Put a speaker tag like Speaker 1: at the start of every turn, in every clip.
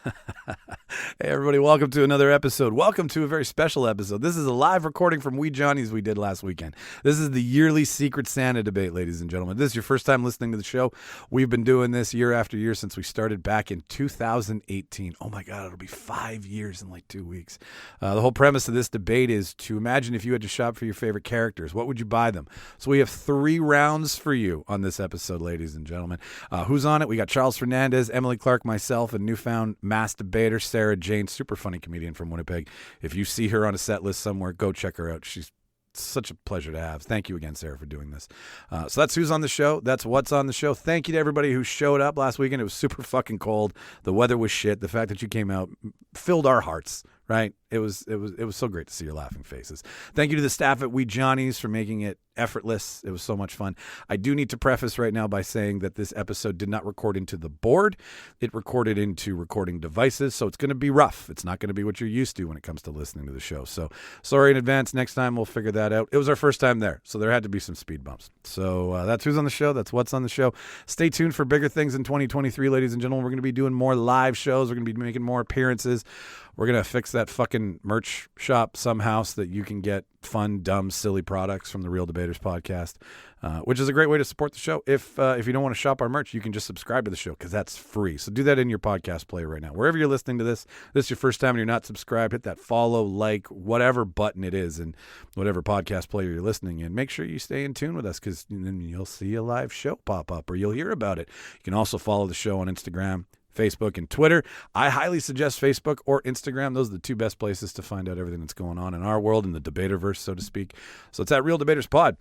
Speaker 1: Hey everybody, welcome to another episode. Welcome to a very special episode. This is a live recording from Wee Johnny's we did last weekend. This is the yearly Secret Santa debate, ladies and gentlemen. If this is your first time listening to the show, we've been doing this year after year since we started back in 2018. Oh my God, it'll be 5 years in like 2 weeks. The whole premise of this debate is to imagine if you had to shop for your favorite characters, what would you buy them? So we have 3 rounds for you on this episode, ladies and gentlemen. Who's on it? We got Charles Fernandes, Emily Clark, myself, and newfound mass debater Sarah Jane, super funny comedian from Winnipeg. If you see her on a set list somewhere, go check her out. She's such a pleasure to have. Thank you again, Sarah, for doing this. So that's who's on the show. That's what's on the show. Thank you to everybody who showed up last weekend. It was super fucking cold. The weather was shit. The fact that you came out filled our hearts, right? It was so great to see your laughing faces. Thank you to the staff at Wee Johnny's for making it effortless. It was so much fun. I do need to preface right now by saying that this episode did not record into the board. It recorded into recording devices, so it's going to be rough. It's not going to be what you're used to when it comes to listening to the show. So sorry in advance. Next time we'll figure that out. It was our first time there, so there had to be some speed bumps. So that's who's on the show. That's what's on the show. Stay tuned for bigger things in 2023, ladies and gentlemen. We're going to be doing more live shows. We're going to be making more appearances. We're going to fix that fucking merch shop somehow so that you can get fun, dumb, silly products from the Real Debaters podcast, which is a great way to support the show. If you don't want to shop our merch, you can just subscribe to the show because that's free. So do that in your podcast player right now. Wherever you're listening to this is your first time and you're not subscribed, hit that follow, like, whatever button it is in whatever podcast player you're listening in. Make sure you stay in tune with us because then you'll see a live show pop up or you'll hear about it. You can also follow the show on Instagram, Facebook, and Twitter. I highly suggest Facebook or Instagram. Those are the 2 best places to find out everything that's going on in our world, in the debaterverse, so to speak. So it's at Real Debaters Pod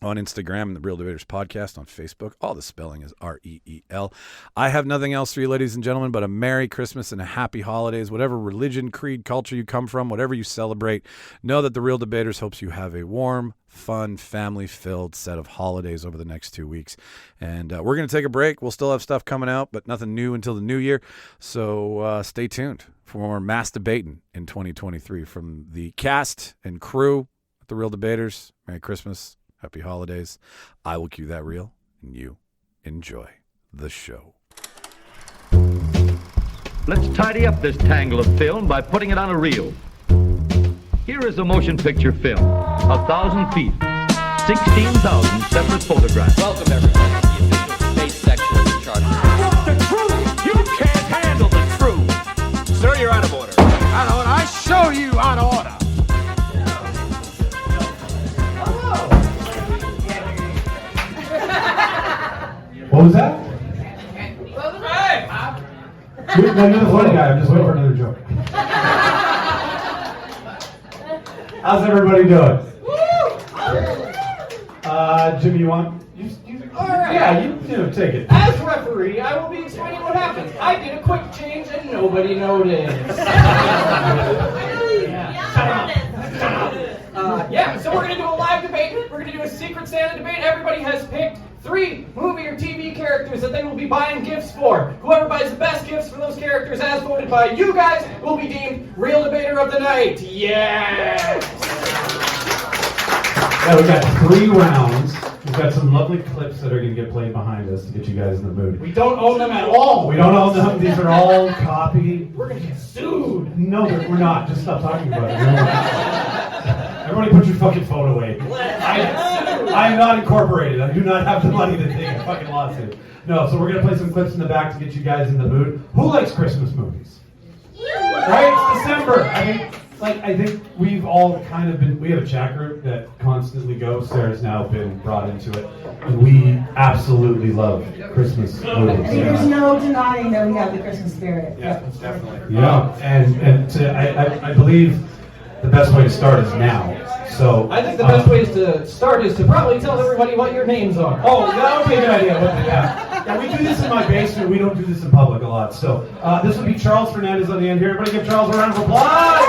Speaker 1: on Instagram and the Real Debaters Podcast on Facebook. All the spelling is REEL. I have nothing else for you, ladies and gentlemen, but a Merry Christmas and a Happy Holidays. Whatever religion, creed, culture you come from, whatever you celebrate, know that the Real Debaters hopes you have a warm, fun, family-filled set of holidays over the next 2 weeks. And we're going to take a break. We'll still have stuff coming out, but nothing new until the new year. So stay tuned for more mass debating in 2023 from the cast and crew at the Real Debaters. Merry Christmas. Happy holidays. I will cue that reel, and you enjoy the show.
Speaker 2: Let's tidy up this tangle of film by putting it on a reel. Here is a motion picture film, 1,000 feet, 16,000 separate photographs.
Speaker 3: Welcome everybody to the official space section of the Charter.
Speaker 4: The truth! You can't handle the truth!
Speaker 3: Sir, you're out of order.
Speaker 4: Out of order? I show you out of order!
Speaker 5: What was that? You're the funny guy. I'm just waiting for another joke. How's everybody doing? Jimmy, you want?
Speaker 6: All right.
Speaker 5: Yeah, you take it.
Speaker 6: As referee, I will be explaining what happened. I did a quick change and nobody noticed. So we're going to do a live debate. We're going to do a Secret Santa debate. Everybody has picked 3 movie or TV characters that they will be buying gifts for. Whoever buys the best gifts for those characters, as voted by you guys, will be deemed Real Debater of the Night. Yes!
Speaker 5: Yeah, we got 3 rounds. We've got some lovely clips that are going to get played behind us to get you guys in the mood.
Speaker 6: We don't own them at all.
Speaker 5: We don't own them. These are all copied.
Speaker 6: We're going to get sued.
Speaker 5: No, we're not. Just stop talking about it. Everybody put your fucking phone away. I am not incorporated. I do not have the money to take a fucking lawsuit. No, so we're going to play some clips in the back to get you guys in the mood. Who likes Christmas movies? Right? It's December. I think we've all kind of been, we have a chat group that constantly goes. Sarah's now been brought into it. And we absolutely love Christmas movies.
Speaker 7: There's no denying that we have the Christmas spirit.
Speaker 5: Yeah, definitely. Yeah, and I believe the best way to start is now. So
Speaker 6: I think the best way to start is to probably tell everybody what your names are.
Speaker 5: Oh, that would be a good idea. Yeah, we do this in my basement. We don't do this in public a lot. So this would be Charles Fernandes on the end here. Everybody give Charles a round of applause.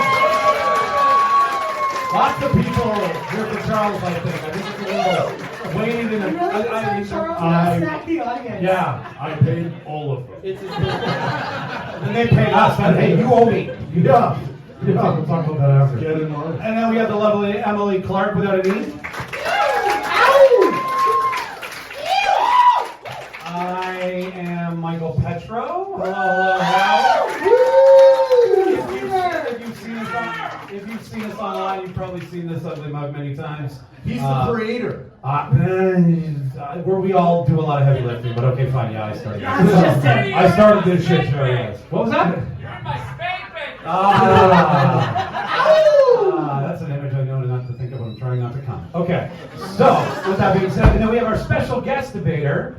Speaker 5: Lots of people here for Charles, I think. I think it's a little waiting in Yeah, I paid all of them. And they paid us. Hey, you owe me. Yeah. Yeah, we'll talk about that after. And then we have the lovely Emily Clark without an E. I am Micheal Petrow. Hello. times.
Speaker 8: He's the creator.
Speaker 5: Where we all do a lot of heavy lifting, but okay, fine. Yeah, I started.
Speaker 7: That's just it.
Speaker 5: I started this shit show. Yes. What was that?
Speaker 6: You're in my spank bank.
Speaker 5: That's an image I know not to think of when I'm trying not to come. Okay, so with that being said, and then we have our special guest debater.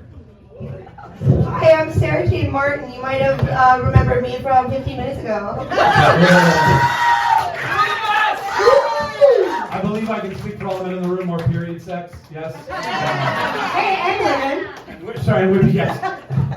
Speaker 9: Hi, I'm Sarah Jane Martin. You might have remembered me from 15 minutes ago.
Speaker 5: I believe I can speak for all the men in the room. More period sex, yes.
Speaker 7: Hey, and women.
Speaker 5: Sorry, yes.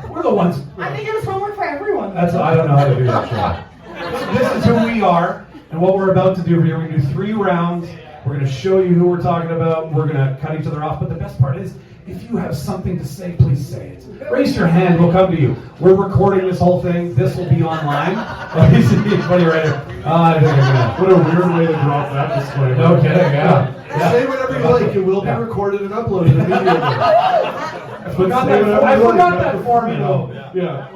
Speaker 5: We're the ones.
Speaker 7: I think it was homework for everyone.
Speaker 5: I don't know how to do that shit. This is who we are, and what we're about to do here. We're going to do 3 rounds. We're going to show you who we're talking about. We're going to cut each other off, but the best part is, if you have something to say, please say it. Raise your hand, we'll come to you. We're recording this whole thing. This will be online. What are you right here?
Speaker 8: What a weird way to drop that disclaimer.
Speaker 5: No kidding, yeah.
Speaker 8: Say whatever you like. It will be recorded and uploaded immediately.
Speaker 5: I forgot that format.
Speaker 8: Yeah.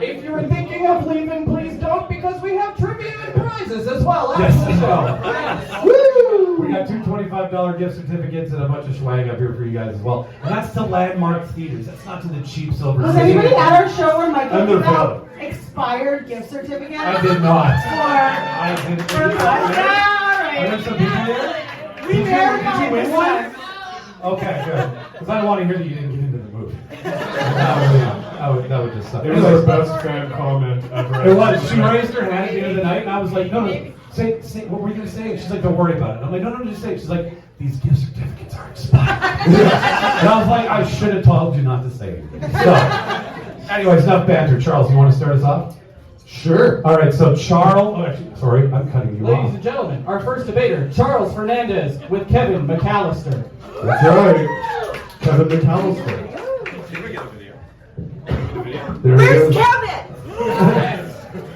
Speaker 6: If you're thinking of leaving, please don't, because we have trivia and prizes as well.
Speaker 5: Yes,
Speaker 6: After the show.
Speaker 5: as Woo! We got 2 $25 gift certificates and a bunch of swag up here for you guys as well. And that's to Landmark Theaters. That's not to the cheap silver.
Speaker 7: Was anybody at our show when Michael
Speaker 5: I'm
Speaker 7: gave
Speaker 5: gonna
Speaker 7: out expired gift certificates?
Speaker 5: I did not.
Speaker 7: I
Speaker 5: didn't.
Speaker 7: Alright.
Speaker 5: Are there some people here?
Speaker 7: We
Speaker 5: Did
Speaker 7: verified
Speaker 5: you win
Speaker 7: this
Speaker 5: one?
Speaker 7: one.
Speaker 5: Okay, good. Because I don't want to hear that you didn't get into the movie. That would just suck.
Speaker 8: It was our best fan comment ever.
Speaker 5: It was. She raised her hand at the end of the night, and I was like, no, say, what were you going to say? She's like, don't worry about it. I'm like, no, just say it. She's like, these gift certificates are expired. And I was like, I should have told you not to say it. So, anyways, enough banter. Charles, you want to start us off?
Speaker 8: Sure.
Speaker 5: All right, so Charles, sorry, I'm cutting you
Speaker 6: Ladies
Speaker 5: off.
Speaker 6: and gentlemen, our first debater, Charles Fernandes with Kevin McAllister.
Speaker 8: That's right. Kevin McAllister. There he
Speaker 9: Where's
Speaker 8: is.
Speaker 9: Kevin?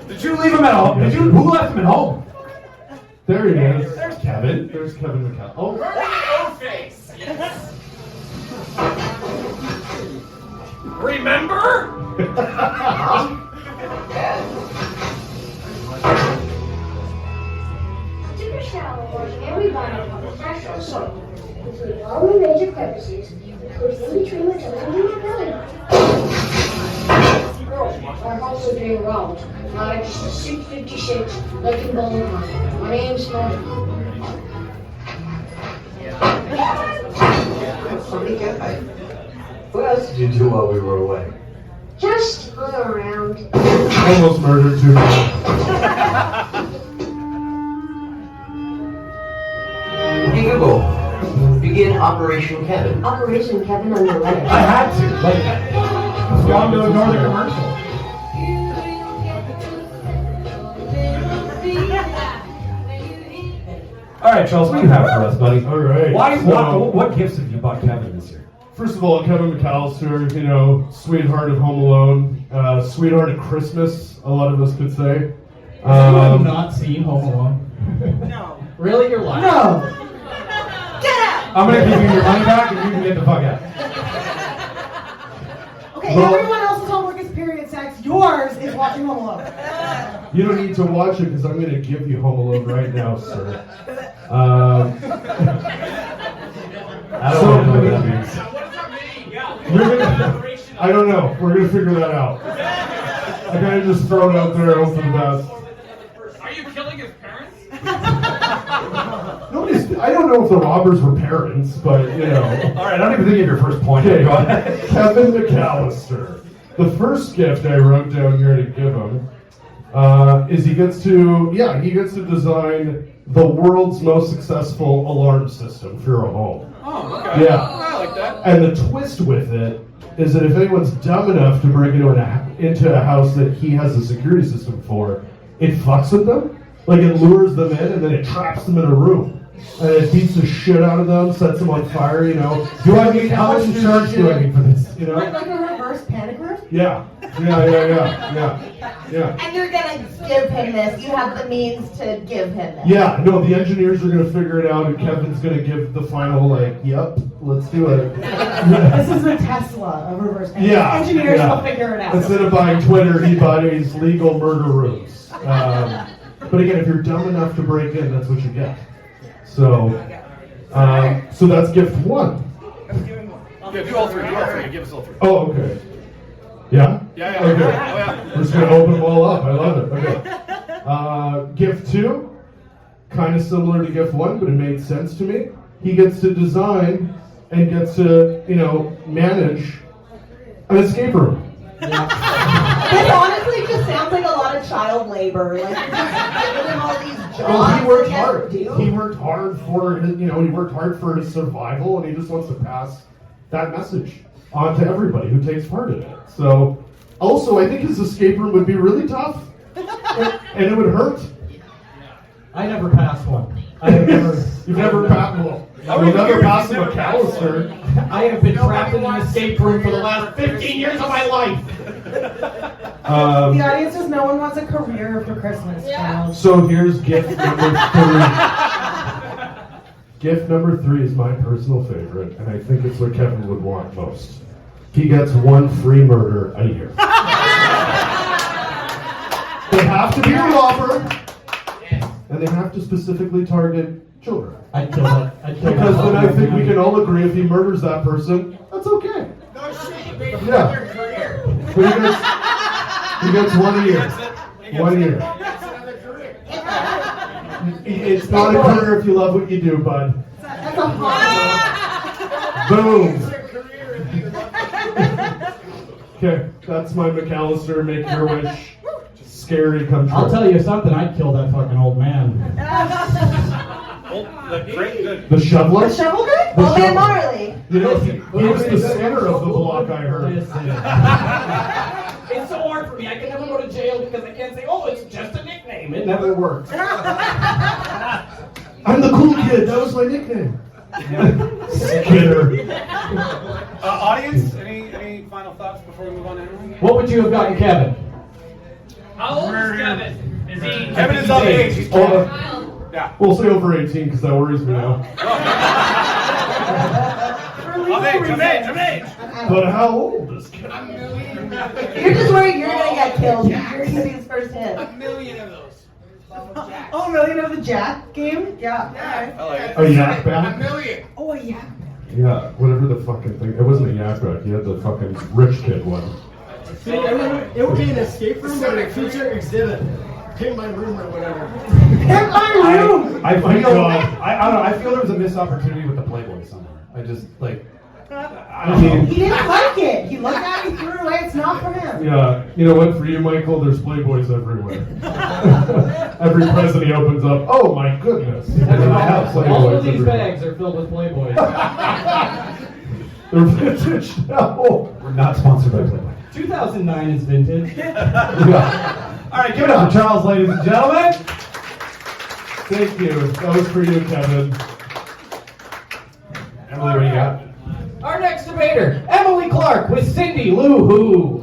Speaker 5: Did you leave him at home? Who left him at home?
Speaker 8: There he is. There's Kevin. There's Kevin McAllister. Oh.
Speaker 4: Remember?
Speaker 10: Super shower washing every body on a fresh soap, including all the major crevices, including in between the toes and your belly button. Girls are also doing rounds, not just 656 like in bowling line. My name's Martin.
Speaker 11: What else did you do while we were away?
Speaker 10: Just hung around.
Speaker 8: Almost murdered 2 men.
Speaker 11: Hey Google, begin Operation Kevin.
Speaker 10: Operation Kevin on your leg.
Speaker 5: I had to. Like, it's gone to ignore the commercial. All right, Charles, what do you have for us, buddy?
Speaker 8: All right.
Speaker 5: What gifts have you bought Kevin this year?
Speaker 8: First of all, Kevin McAllister, sweetheart of Home Alone, sweetheart of Christmas, a lot of us could say.
Speaker 6: Have you not seen Home Alone? No. Really? You're lying?
Speaker 7: No.
Speaker 5: I'm going to give you your money back and you can get the fuck out.
Speaker 7: Okay,
Speaker 8: Well-
Speaker 7: everyone else's homework is period sex. Yours is watching Home Alone.
Speaker 8: You don't need to watch it because I'm going to give you Home Alone right now, sir.
Speaker 5: I don't know what that means.
Speaker 8: I don't know. We're going to figure that out. I kind of just throw it out there and hope for the best.
Speaker 4: Are you killing his parents?
Speaker 8: I don't know if the robbers were parents, but
Speaker 5: All right, I don't even think of your first point.
Speaker 8: Okay,
Speaker 5: Go ahead.
Speaker 8: Kevin McAllister. The first gift I wrote down here to give him is he gets to design the world's most successful alarm system for your home.
Speaker 4: Oh, okay.
Speaker 8: Yeah.
Speaker 4: I like that.
Speaker 8: And the twist with it is that if anyone's dumb enough to break into a house that he has a security system for, it fucks with them. Like it lures them in and then it traps them in a room. And it beats the shit out of them, sets them on fire, Do I need, how much insurance do I need for this,
Speaker 7: Like a reverse panic room?
Speaker 8: Yeah.
Speaker 9: And you're gonna give him this. You have the means to give him this.
Speaker 8: Yeah, no, the engineers are going to figure it out and Kevin's going to give the final, yep, let's do it.
Speaker 7: This is the Tesla of reverse panic.
Speaker 8: Yeah.
Speaker 7: Engineers will figure it out.
Speaker 8: Instead of buying Twitter, he buys legal murder rooms. But But again, if you're dumb enough to break in, that's what you get. So, so that's gift one.
Speaker 4: Yeah, do all three. Give us all three.
Speaker 8: Oh, okay. Yeah?
Speaker 4: Yeah.
Speaker 8: Okay.
Speaker 4: Oh, yeah.
Speaker 8: We're just going to open them all up. I love it. Okay. Gift two, kind of similar to gift one, but it made sense to me. He gets to design and gets to, manage an escape room.
Speaker 9: This honestly just sounds like a lot of child labor. Like you're just giving him all these jobs.
Speaker 8: Well, he worked
Speaker 9: he has to
Speaker 8: hard.
Speaker 9: do.
Speaker 8: He worked hard for his, he worked hard for his survival, and he just wants to pass that message on to everybody who takes part in it. So, also, I think his escape room would be really tough, and it would hurt.
Speaker 5: I never passed one. I have never.
Speaker 8: You've never passed one. You've never passed a McAllister.
Speaker 5: I have been trapped in an escape room for the last 15 years of my life.
Speaker 7: The audience says no one wants a career for Christmas.
Speaker 9: Yeah.
Speaker 8: So here's gift number 3. Gift number 3 is my personal favorite, and I think it's what Kevin would want most. He gets 1 free murder a year. They have to be a robber, and they have to specifically target children.
Speaker 5: I'd kill that.
Speaker 8: Because then I think we can all agree if he murders that person, that's okay.
Speaker 4: No shit.
Speaker 8: Yeah. But he gets 1 a year. 1 year. It's not a career if you love what you do, bud.
Speaker 7: That's a hard
Speaker 8: Boom. Okay, that's my McAllister. Make your wish. Scary come true.
Speaker 5: I'll tell you something. I'd kill that fucking old man.
Speaker 8: The shoveler?
Speaker 9: The shovel guy?
Speaker 8: The
Speaker 9: Old Man
Speaker 8: shovel.
Speaker 9: Marley.
Speaker 8: He was the center of the block, I heard.
Speaker 6: It's so hard for me. I can never go to jail because I can't say, oh, it's just a nickname. It never works.
Speaker 8: I'm the cool kid. That was my nickname. Skidder.
Speaker 4: Audience, any final thoughts before we move on to Emily?
Speaker 5: What would you have gotten, Kevin?
Speaker 6: How old is Kevin? Is he?
Speaker 4: Kevin is of age. He's
Speaker 8: Yeah. We'll say over 18 because that worries me now.
Speaker 4: Of age.
Speaker 8: But how old is Kevin?
Speaker 9: You're just worried you're gonna get killed. You're gonna be his first hit.
Speaker 4: $1 million of those.
Speaker 7: Oh, really? Know the Jack game? Yeah.
Speaker 4: I like it.
Speaker 8: A yak back?
Speaker 4: $1 million.
Speaker 7: Oh, yeah.
Speaker 8: Yeah, whatever the fucking thing. It wasn't a yak back. He had the fucking rich kid one.
Speaker 5: See, it would be an escape room, but a future exhibit. In my room or whatever.
Speaker 7: In my room!
Speaker 5: I
Speaker 8: My
Speaker 5: feel,
Speaker 8: God.
Speaker 5: I don't know. I feel there was a missed opportunity with the Playboy somewhere. I just like. I
Speaker 7: He
Speaker 5: mean,
Speaker 7: didn't like it. He looked at it, he threw it away. It's not for him.
Speaker 8: Yeah, you know what? For you, Michael, there's Playboys everywhere. Every present he opens up, oh my goodness. I have Playboys
Speaker 5: all of these
Speaker 8: everywhere.
Speaker 5: bags are filled with Playboys.
Speaker 8: They're vintage now.
Speaker 5: We're not sponsored by Playboy. 2009 is vintage.
Speaker 8: Yeah.
Speaker 5: All right, give it up for Charles, ladies and gentlemen.
Speaker 8: Thank you. That was for you, Kevin. Emily, what do you got?
Speaker 6: Our next debater, Emily Clark with Cindy Lou Who.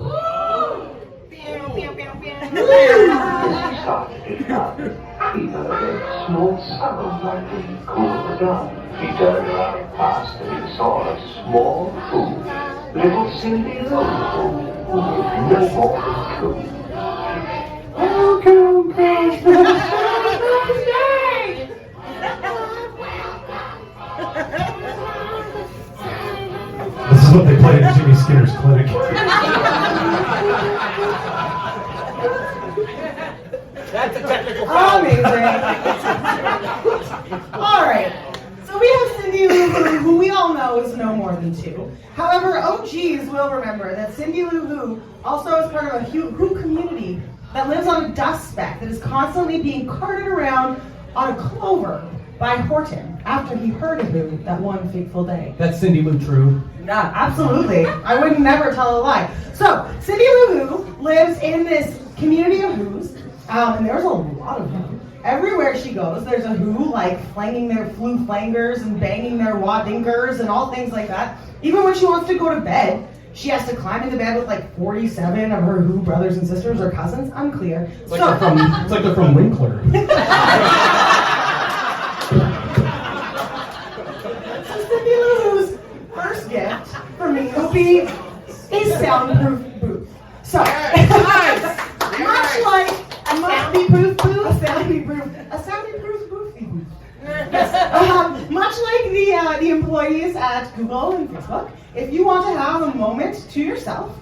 Speaker 12: Small salad like he cooled down. He turned around and passed and he saw a small food. Little Cindy Lou Who, no more than 2. Welcome, Christmas,
Speaker 8: This is what they play at Jimmy Skinner's clinic.
Speaker 6: That's a technical
Speaker 7: Amazing. All right. So we have Cindy Lou Who, who we all know is no more than 2. However, OGs will remember that Cindy Lou Who also is part of a Who community that lives on a dust speck that is constantly being carted around on a clover by Horton after he heard a Who that one fateful day.
Speaker 5: That's Cindy Lou True.
Speaker 7: Yeah, absolutely. I would never tell a lie. So, Cindy Lou Who lives in this community of Who's, and there's a lot of them. Everywhere she goes, there's a Who, like flanging their flangers and banging their wadinkers and all things like that. Even when she wants to go to bed, she has to climb into bed with like 47 of her Who brothers and sisters or cousins. Unclear.
Speaker 5: It's like they're from Winkler.
Speaker 7: So Cindy Lou Who's first gift for me will be a soundproof booth. So, much like a soundproof booth, the employees at Google and Facebook, if you want to have a moment to yourself,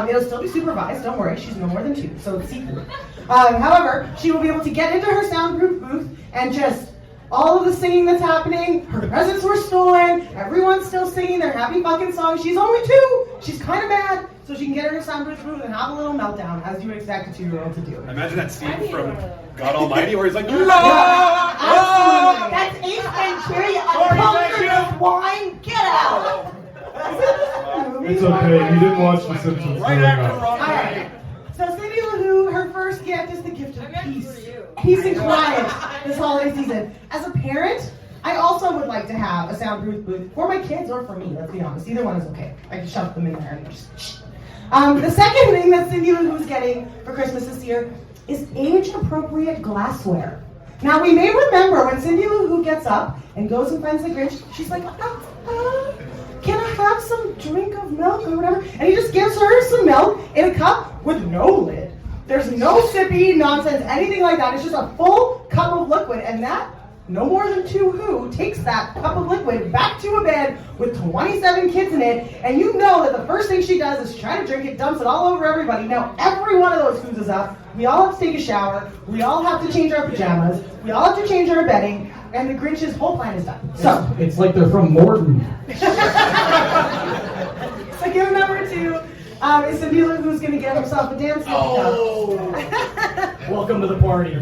Speaker 7: it'll still be supervised, don't worry, she's no more than 2, so it's secret. However, she will be able to get into her soundproof booth and just all of the singing that's happening, her presents were stolen, everyone's still singing their happy fucking song. She's only 2, she's kind of mad, so she can get her soundproof booth and have a little meltdown, as you would expect a 2-year-old to do.
Speaker 5: Imagine that scene from God Almighty where he's like,
Speaker 7: Absolutely.
Speaker 9: That's Ace Ventura, uncultured swine, get out!
Speaker 8: It's okay, you didn't watch The Simpsons growing up.
Speaker 7: Alright, so Cindy Lou Who, her first gift is the gift of peace. Peace and quiet this holiday season. As a parent, I also would like to have a soundproof booth for my kids or for me, let's be honest. Either one is okay. I can shove them in there and just shh. The second thing that Cindy Lou Who's getting for Christmas this year is age-appropriate glassware. Now, we may remember when Cindy Lou Who gets up and goes and finds the Grinch, she's like, can I have some drink of milk or whatever? And he just gives her some milk in a cup with no lid. There's no sippy nonsense, anything like that. It's just a full cup of liquid, and that, no more than 2 Who, takes that cup of liquid back to a bed with 27 kids in it, and you know that the first thing she does is try to drink it, dumps it all over everybody. Now, every one of those Who's is up. We all have to take a shower. We all have to change our pajamas. We all have to change our bedding, and the Grinch's whole plan is done. So
Speaker 6: It's like they're from Morton.
Speaker 7: So gift number 2 is Cindy Lou Who's going to get himself a dance
Speaker 6: Welcome to the party.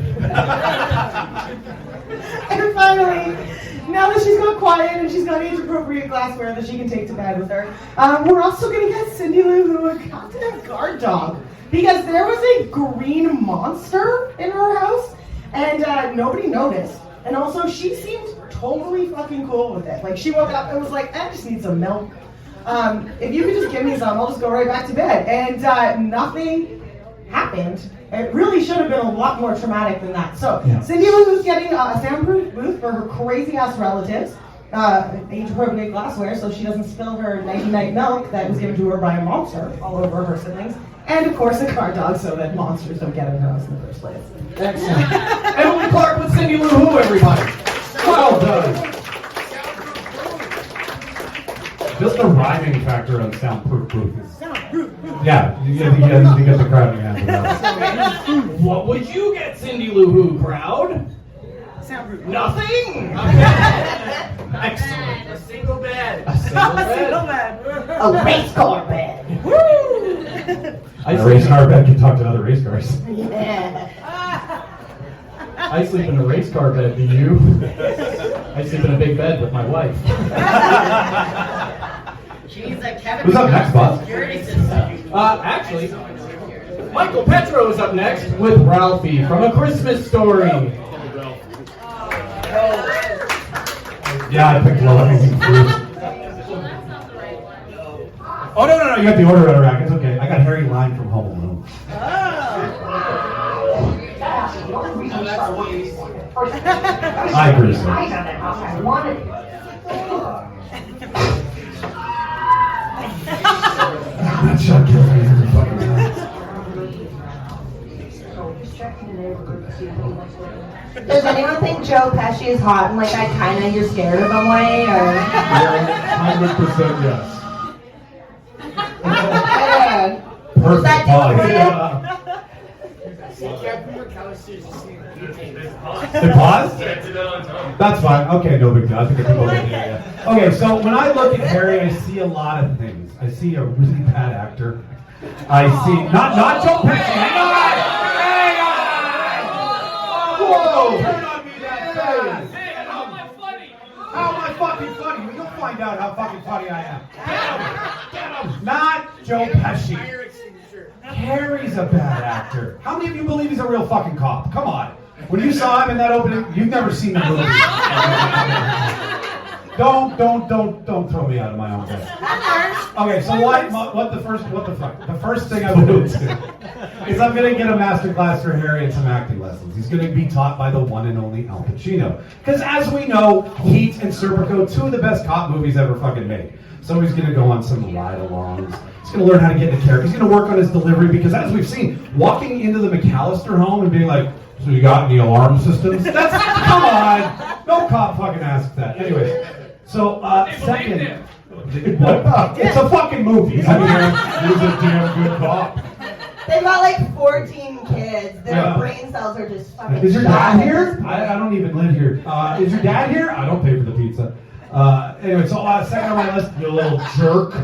Speaker 7: And finally, now that she's got quiet and she's got age-appropriate glassware that she can take to bed with her, we're also going to get Cindy Lou Who a goddamn guard dog. Because there was a green monster in her house, and nobody noticed. And also, she seemed totally fucking cool with it. Like, she woke up and was like, I just need some milk. If you could just give me some, I'll just go right back to bed. And nothing happened. It really should have been a lot more traumatic than that. So, Cindy Lou Who's getting a soundproof booth for her crazy-ass relatives. Age-appropriate glassware so she doesn't spill her nighty-night milk that was given to her by a monster all over her siblings. And, of course, a guard dog so that monsters don't get in her house in the first place.
Speaker 6: Excellent. Emily Clark with Cindy Lou Who, everybody. Well done.
Speaker 5: Just the rhyming factor on soundproof booth is... Yeah, you get the crowd in your hands.
Speaker 6: What would you get, Cindy Lou Who, crowd?
Speaker 7: Soundproof.
Speaker 6: Nothing? Excellent.
Speaker 3: A single bed.
Speaker 6: A single bed.
Speaker 9: A race car bed.
Speaker 7: Woo!
Speaker 5: A race car bed can talk to other race cars.
Speaker 9: Yeah.
Speaker 6: I sleep in a race car bed, do you? I sleep in a big bed with my wife.
Speaker 5: Who's up next, boss?
Speaker 6: Actually, Micheal Petrow is up next with Ralphie from A Christmas Story.
Speaker 5: Yeah, I picked low-hanging fruit. Oh, no, you got the order out of rack. It's okay. I got Harry Lime from Home Alone. I agree, sir. That shot kills me every fucking time.
Speaker 9: Does anyone think Joe Pesci is hot and like you're scared of him way, or?
Speaker 8: 100% yes.
Speaker 5: Perfect pause. It paused? That's fine. Okay, no big deal. I think the people get it. Okay, so when I look at Harry, I see a lot of things. I see a really bad actor. I see not Joe Pesci. Hang on! Whoa! Turn on me that fast. How am I funny? How am I fucking funny? Well, you'll find out how fucking funny I am. Not Joe Pesci. Harry's a bad actor. How many of you believe he's a real fucking cop? Come on. When you saw him in that opening, you've never seen the movie. Don't throw me out of my own bed. Okay, so what the fuck? The first thing I'm going to do is I'm going to get a master class for Harry and some acting lessons. He's going to be taught by the one and only Al Pacino. Because as we know, Heat and Serpico, 2 of the best cop movies ever fucking made. So he's going to go on some ride-alongs. He's going to learn how to get into character. He's going to work on his delivery because as we've seen, walking into the McAllister home and being like, so you got any alarm systems? Come on. No cop fucking asks that. Anyways, So, second, what? It's a fucking movie. I mean,
Speaker 8: He's a damn good cop.
Speaker 9: They've got like 14 kids. Their brain cells are just fucking.
Speaker 5: Is your dad here? I don't even live here. Is your dad here? I don't pay for the pizza. Anyway, so second on my list,
Speaker 8: You little jerk.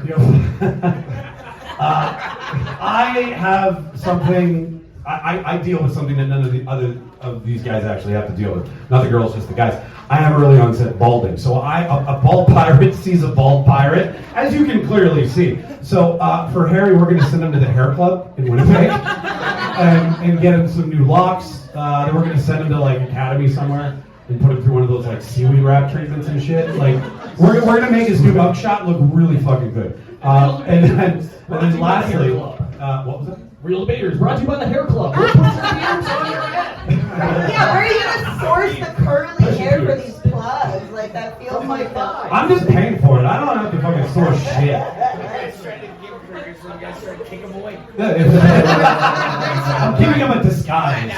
Speaker 5: I have something. I deal with something that none of the other of these guys actually have to deal with. Not the girls, just the guys. I have early onset balding. So a bald pirate sees a bald pirate, as you can clearly see. So for Harry, we're going to send him to the hair club in Winnipeg and get him some new locks. Then we're going to send him to like Academy somewhere and put him through one of those like seaweed wrap treatments and shit. Like we're going to make his new mugshot look really fucking good. And then lastly, what was that?
Speaker 6: Real Debaters, brought to you by the Hair Club. We'll put your beards on your head.
Speaker 9: Yeah, where are you gonna source the curly hair for these plugs? Like that feels like that.
Speaker 5: I'm just paying for it. I don't have to fucking source shit.
Speaker 6: You guys tried to give burgers, so you guys tried to kick them away.
Speaker 5: I'm giving them a disguise.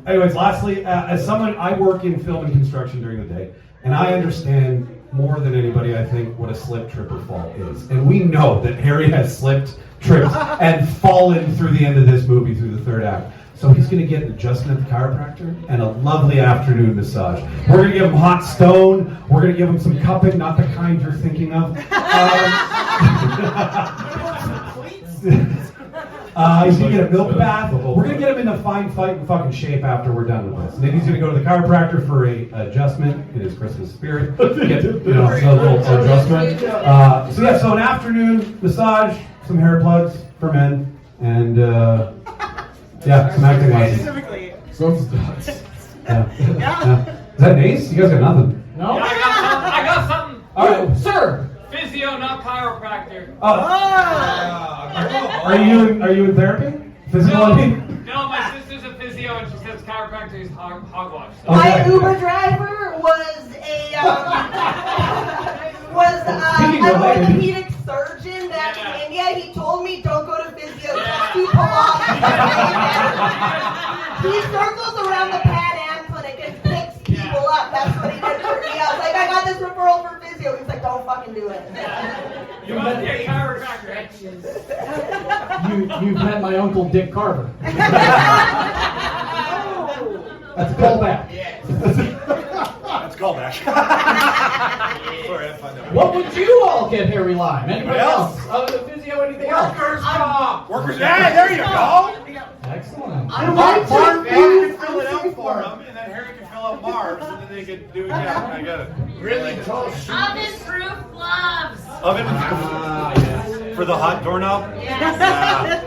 Speaker 5: Anyways, lastly, as someone, I work in film and construction during the day, and I understand more than anybody, I think, what a slip, trip, or fall is. And we know that Harry has slipped, tripped, and fallen through the end of this movie, through the third act. So he's going to get an adjustment at the chiropractor and a lovely afternoon massage. We're going to give him hot stone. We're going to give him some cupping, not the kind you're thinking of. He's going to get a milk bath. We're going to get him in a fine fighting fucking shape after we're done with this. And then he's going to go to the chiropractor for a adjustment in his Christmas spirit. Get, a little adjustment. So an afternoon massage, some hair plugs for men, and some acting lessons.
Speaker 8: Sounds nuts.
Speaker 5: Yeah. Is that Nace? You guys got nothing.
Speaker 6: No? I got something.
Speaker 5: All right.
Speaker 6: Sir. Physio, not chiropractor.
Speaker 5: Are you in therapy? Physiology?
Speaker 6: No, my sister's a physio and she says chiropractor is hogwash. So.
Speaker 9: My Uber driver was an orthopedic surgeon back in India. He told me don't go to physio, just do Pilates. He circles around the Pan Am clinic and picks people up. That's what he did for me. I was like, I got this referral for physio. He's like, don't fucking do it.
Speaker 6: You must be a chiropractor.
Speaker 13: You've met my uncle Dick Carver. That's a callback.
Speaker 5: That's a callback.
Speaker 13: What would you all get, Harry Lime? Anybody else? Other than physio, anything else?
Speaker 6: Workers' comp.
Speaker 5: Workers. Yeah, there you go.
Speaker 13: Excellent.
Speaker 5: Marv can fill it out for him, and then Harry can fill out Marv's, and then they can do it. Yeah, I get it. Really tall shoes.
Speaker 14: Oven-proof gloves.
Speaker 5: For the hot doorknob.
Speaker 14: Yes.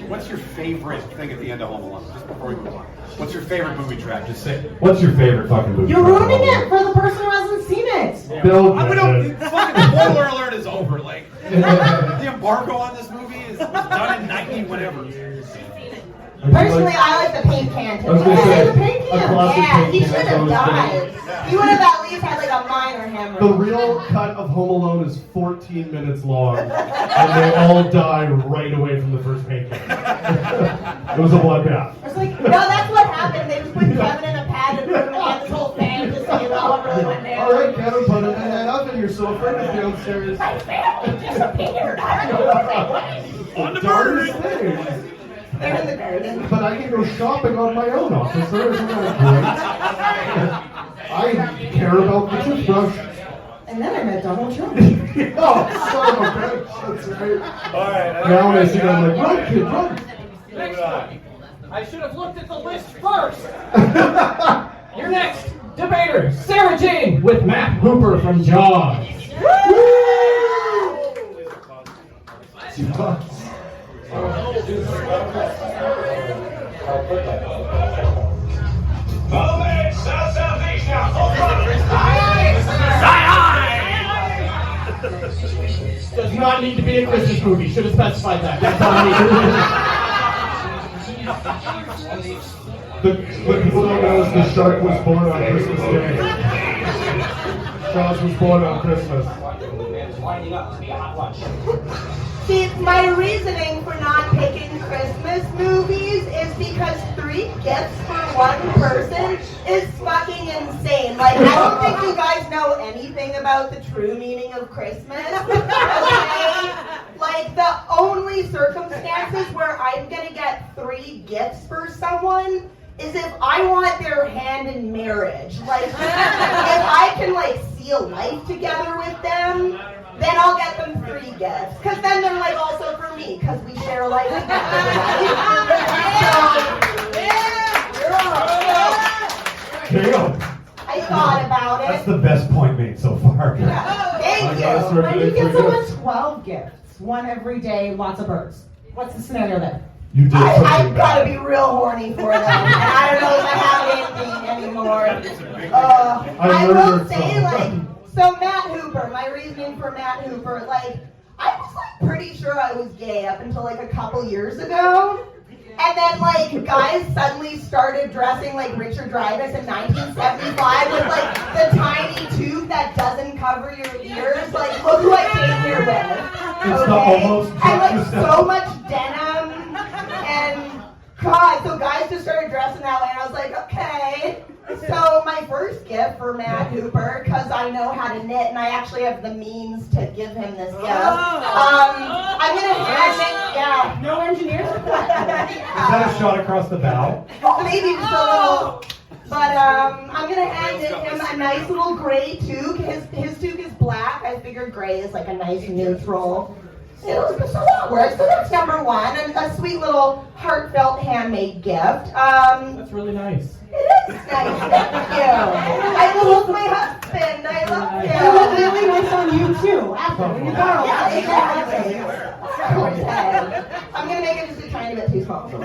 Speaker 5: What's your favorite thing at the end of Home Alone? Just before we move on, what's your favorite movie track? Just say. What's your favorite fucking movie?
Speaker 7: You're ruining it for the person who hasn't seen it.
Speaker 5: The fucking spoiler alert is over. Like the embargo on this movie was done in 90 whatever.
Speaker 7: Personally, I like the paint can.
Speaker 8: I was gonna say,
Speaker 7: The paint
Speaker 8: a
Speaker 7: can.
Speaker 8: classic
Speaker 7: Yeah,
Speaker 8: paint
Speaker 7: he
Speaker 8: can,
Speaker 7: should
Speaker 8: that's
Speaker 7: have
Speaker 8: always
Speaker 7: died.
Speaker 8: good.
Speaker 7: He would have at least had like a minor hemorrhage.
Speaker 8: The real cut of Home Alone is 14 minutes long, and they all die right away from the first paint can. It was a bloodbath.
Speaker 7: I was like, no, that's what happened. They just put Kevin in a padded room and had this whole fan just saying all really went down.
Speaker 8: All right, Kevin, put it in that oven. You're so afraid of downstairs.
Speaker 7: My family disappeared. I don't know what they went.
Speaker 5: On the murder
Speaker 8: thing.
Speaker 7: They're in the garden.
Speaker 8: But I can go shopping on my own, officer. Isn't that great? I care about the toothbrush.
Speaker 7: And then I met Donald Trump.
Speaker 8: Oh, son of a bitch. That's right.
Speaker 5: All right.
Speaker 8: Now when I see them, I'm like, run, kid, run.
Speaker 6: Next one. I should have looked at the list first. Your next debater, Sarah Jane with Matt Hooper from Jaws.
Speaker 4: Southeast now.
Speaker 13: Does not need to be a Christmas movie. Should have specified that. That's all I need.
Speaker 8: What people don't know is the shark was born on Christmas Day. Charles was born on Christmas.
Speaker 9: See, my reasoning for not picking Christmas movies is because 3 gifts for one person is fucking insane. Like, I don't think you guys about the true meaning of Christmas. Okay? Like, the only circumstances where I'm gonna get 3 gifts for someone is if I want their hand in marriage. Like, if I can, like, seal life together with them, then I'll get them 3 gifts. Because then they're, like, also for me, because we share life together.
Speaker 5: There you go.
Speaker 9: I thought about it.
Speaker 5: That's the best point made so far.
Speaker 9: Thank you.
Speaker 7: And you get someone 12 gifts, 1 every day, lots of birds. What's the scenario there?
Speaker 5: You did
Speaker 9: I've got to be real horny for them, and I don't know if I have it in me anymore. I will say, like, so Matt Hooper, my reasoning for Matt Hooper, like, I was, like, pretty sure I was gay up until, like, a couple years ago. And then, like, guys suddenly started dressing like Richard Dreyfuss in 1975 with, like, the tiny tube that doesn't cover your ears. Like, look who I came here with. Okay? And, like, so much denim. And, God, so guys just started dressing that way. And I was like, okay. So my first gift for Matt Hooper, because I know how to knit and I actually have the means to give him this gift. I'm going to hand it, yeah.
Speaker 7: No engineers?
Speaker 5: Is that a shot across the bow?
Speaker 9: Maybe just a little. But I'm going to hand him a nice little gray toque. His toque is black. I figured gray is like a nice neutral. So that works. So that's number 1. And a sweet little heartfelt handmade gift.
Speaker 13: That's really nice.
Speaker 9: It is nice, thank you. I love my husband. I love you.
Speaker 7: It looked really nice on you too, after when you borrow it.
Speaker 9: Yeah, exactly. Okay. I'm going to make it just a tiny bit too small. So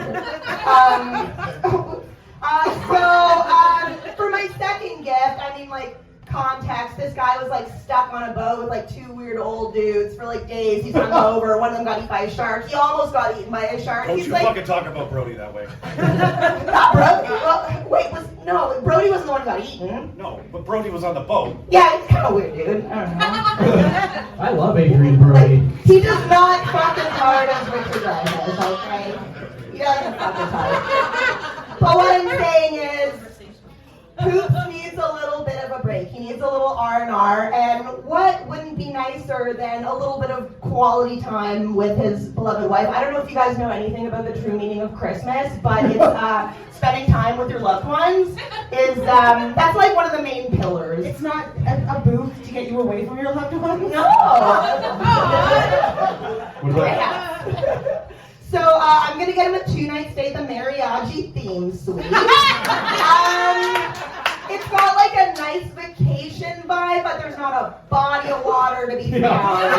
Speaker 9: for my second gift, I mean, like, context, this guy was like stuck on a boat with like 2 weird old dudes for like days. He's hungover. One of them got eaten by a shark. He almost got eaten by a shark.
Speaker 5: Don't
Speaker 9: He's
Speaker 5: you
Speaker 9: like,
Speaker 5: fucking talk about Brody that way.
Speaker 9: not Brody. Well, wait, Brody wasn't the one who got eaten.
Speaker 5: No, but Brody was on the boat.
Speaker 9: Yeah, he's kind of weird, dude. I don't know.
Speaker 13: I love Adrian Brody.
Speaker 9: He does not fuck as hard as Richard does, okay? He doesn't fuck as hard. But what I'm saying is, Hoops needs a little bit of a break. He needs a little R&R, and what wouldn't be nicer than a little bit of quality time with his beloved wife? I don't know if you guys know anything about the true meaning of Christmas, but it's spending time with your loved ones. That's like one of the main pillars.
Speaker 7: It's not a booth to get you away from your loved ones?
Speaker 9: No! So I'm gonna get him a 2-night stay at the mariachi theme suite. It's got like a nice vacation vibe, but there's not a body of water to be found.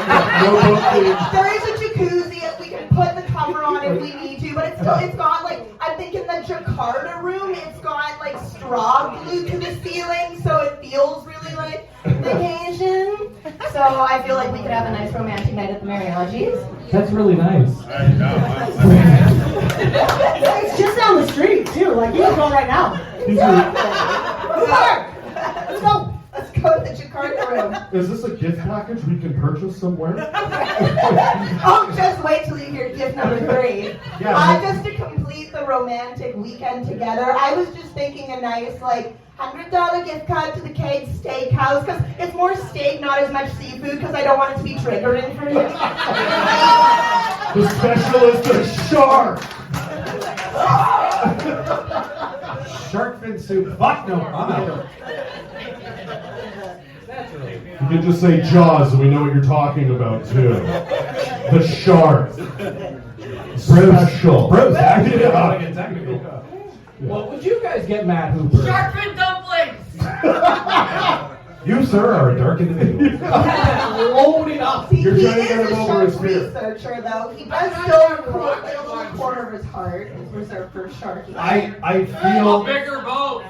Speaker 9: There is a jacuzzi if we can put the cover on if we need to, but it's got like, I'm thinking the Jakarta room, it's got like straw glued to the ceiling, so it feels really like vacation. So I feel like we could have a nice romantic night at the mariachis.
Speaker 13: That's really nice.
Speaker 7: It's just down the street too, like you can go right now.
Speaker 9: Let's go. Let's go to the Jakarta room.
Speaker 8: Is this a gift package we can purchase somewhere?
Speaker 9: Oh, just wait till you hear gift number 3.
Speaker 8: Yeah.
Speaker 9: Just to complete the romantic weekend together, I was just thinking a nice, like, $100 gift card to the Cade Steakhouse, because it's more steak, not as much seafood, because I don't want it to be triggering for you.
Speaker 8: The specialist is shark!
Speaker 5: Shark fin soup. Fuck no, I'm out.
Speaker 8: You can just say Jaws and we know what you're talking about too. The shark. Special.
Speaker 5: Bruce, actually,
Speaker 8: Yeah.
Speaker 13: Well, would you guys get Matt Hooper?
Speaker 14: Shark fin dumplings!
Speaker 5: You, sir, are a dark individual.
Speaker 13: Load it up.
Speaker 9: See,
Speaker 8: You're
Speaker 9: he
Speaker 8: trying to get
Speaker 9: is
Speaker 8: him
Speaker 9: a
Speaker 8: over
Speaker 9: shark
Speaker 8: his fear.
Speaker 9: researcher, though. He does still record like a little corner of his heart is reserved for Sharky.
Speaker 5: I
Speaker 14: A
Speaker 5: feel.
Speaker 14: bigger boat!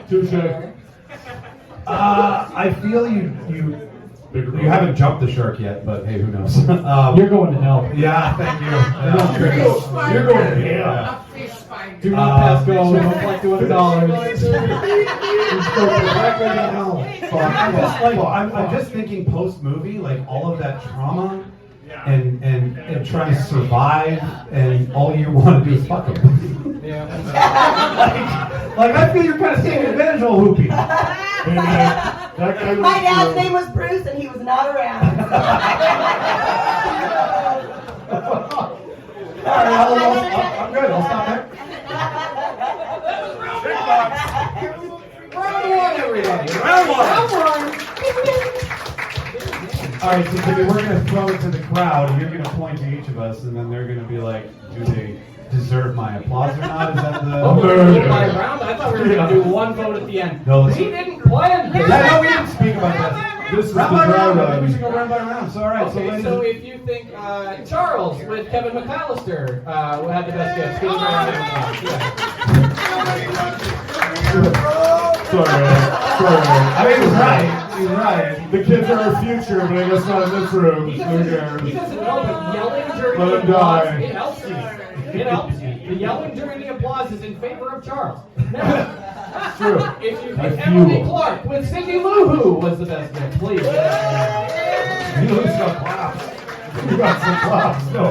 Speaker 8: Touche.
Speaker 5: I feel you haven't jumped the shark yet, but hey, who knows?
Speaker 13: You're going to hell.
Speaker 5: Yeah, thank you.
Speaker 8: You're going to hell.
Speaker 14: A fish finder.
Speaker 13: Do not pass go. Don't collect $200.
Speaker 5: I'm just thinking post movie, like all of that trauma and trying to survive, and all you want to do is fuck him.
Speaker 13: Yeah.
Speaker 5: Like, I feel you're kind of taking advantage of old Hoopy.
Speaker 8: That guy
Speaker 9: My
Speaker 8: was,
Speaker 9: dad's name was Bruce, and he was not around.
Speaker 5: All right, I'm good. I'll stop there.
Speaker 6: Round one, everybody.
Speaker 5: Round one.
Speaker 6: Round one.
Speaker 5: All right, so Timmy, we're going to throw it to the crowd, and you're going to point to each of us, and then they're going to be like, do they deserve my applause or not? Is that the...
Speaker 6: Oh, we're going to by round? I thought we were going to do one vote at the end.
Speaker 5: No,
Speaker 6: We didn't plan this.
Speaker 5: Yeah, no, we didn't speak about that.
Speaker 8: this is
Speaker 5: Round
Speaker 8: the
Speaker 5: by round, I
Speaker 8: round.
Speaker 5: think we should go round by round. So, all right,
Speaker 6: Okay, so if you think Charles with Kevin McAllister had the best gifts, give him a round of applause.
Speaker 8: Sorry.
Speaker 5: I mean, he's right. He's right.
Speaker 8: The kids are our future, but I guess not in this room.
Speaker 6: He
Speaker 8: Who
Speaker 6: doesn't
Speaker 8: cares?
Speaker 6: know, but yelling during
Speaker 8: Let
Speaker 6: the
Speaker 8: him
Speaker 6: applause,
Speaker 8: die.
Speaker 6: it helps you. It helps you. The yelling during the applause is in favor of Charles. Now,
Speaker 8: It's true.
Speaker 6: if you
Speaker 8: I
Speaker 6: think
Speaker 8: fuel.
Speaker 6: Emily Clark with Cindy Lou Who was the best gift, please.
Speaker 8: You got claps. You got some claps. No.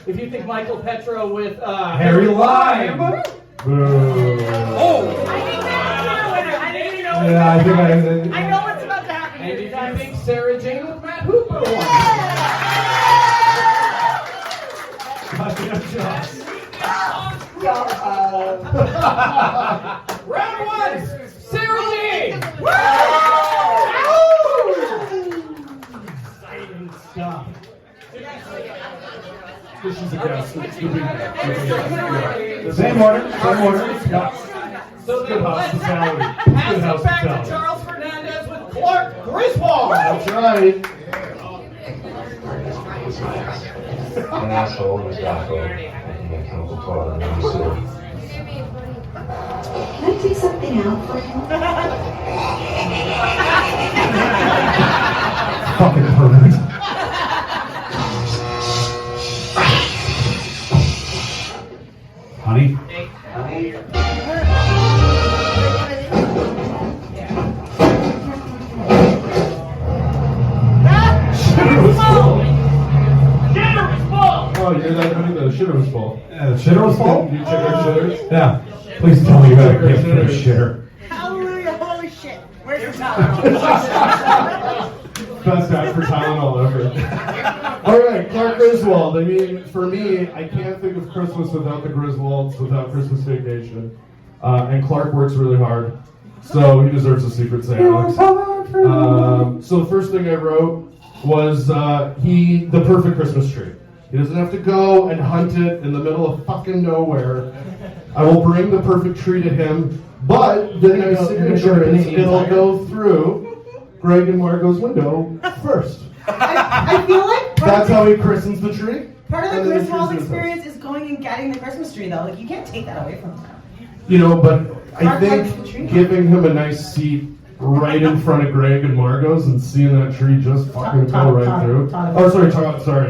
Speaker 6: If you think Micheal Petrow with
Speaker 5: Harry Lime.
Speaker 8: Boo.
Speaker 5: Yeah, I think
Speaker 9: I know what's about to happen.
Speaker 6: And if you think Sarah Jane with Matt Hooper won. Round one, Sarah Jane. Exciting stuff.
Speaker 8: This is a guess.
Speaker 5: Same order. Yeah.
Speaker 6: So
Speaker 8: Good
Speaker 6: then let's
Speaker 8: hospitality.
Speaker 6: pass
Speaker 8: Good
Speaker 6: it back to
Speaker 8: hospitality.
Speaker 6: Charles Fernandes with Clark Griswold.
Speaker 8: That's right.
Speaker 12: An asshole was Daco. And Uncle Todd and I'm sorry.
Speaker 10: Can I take something out for him?
Speaker 5: Fucking permanent. Honey?
Speaker 8: Oh, you hear that, honey? The shitter was full.
Speaker 5: The shitter was full?
Speaker 8: You check our shitters?
Speaker 5: Yeah. Please tell me you got a gift for the shitter.
Speaker 9: Hallelujah, holy shit. Where's your towel?
Speaker 8: Best act for Tylenol ever. All right, Clark Griswold. I mean, for me, I can't think of Christmas without the Griswolds, without Christmas Vacation. And Clark works really hard, so he deserves a Secret Santa. So the first thing I wrote was the perfect Christmas tree. He doesn't have to go and hunt it in the middle of fucking nowhere. I will bring the perfect tree to him, but then my signature is it'll go through Greg and Margot's window first.
Speaker 7: I feel like
Speaker 8: That's how he christens the tree.
Speaker 7: part of the
Speaker 8: and then he
Speaker 7: Griswold
Speaker 8: christens it.
Speaker 7: experience is going and getting the Christmas tree, though. Like, you can't take that away from them.
Speaker 8: You know, but I
Speaker 7: Mark likes the
Speaker 8: think
Speaker 7: tree.
Speaker 8: giving him a nice seat right in front of Greg and Margot's and seeing that tree just fucking go right through. Oh, sorry,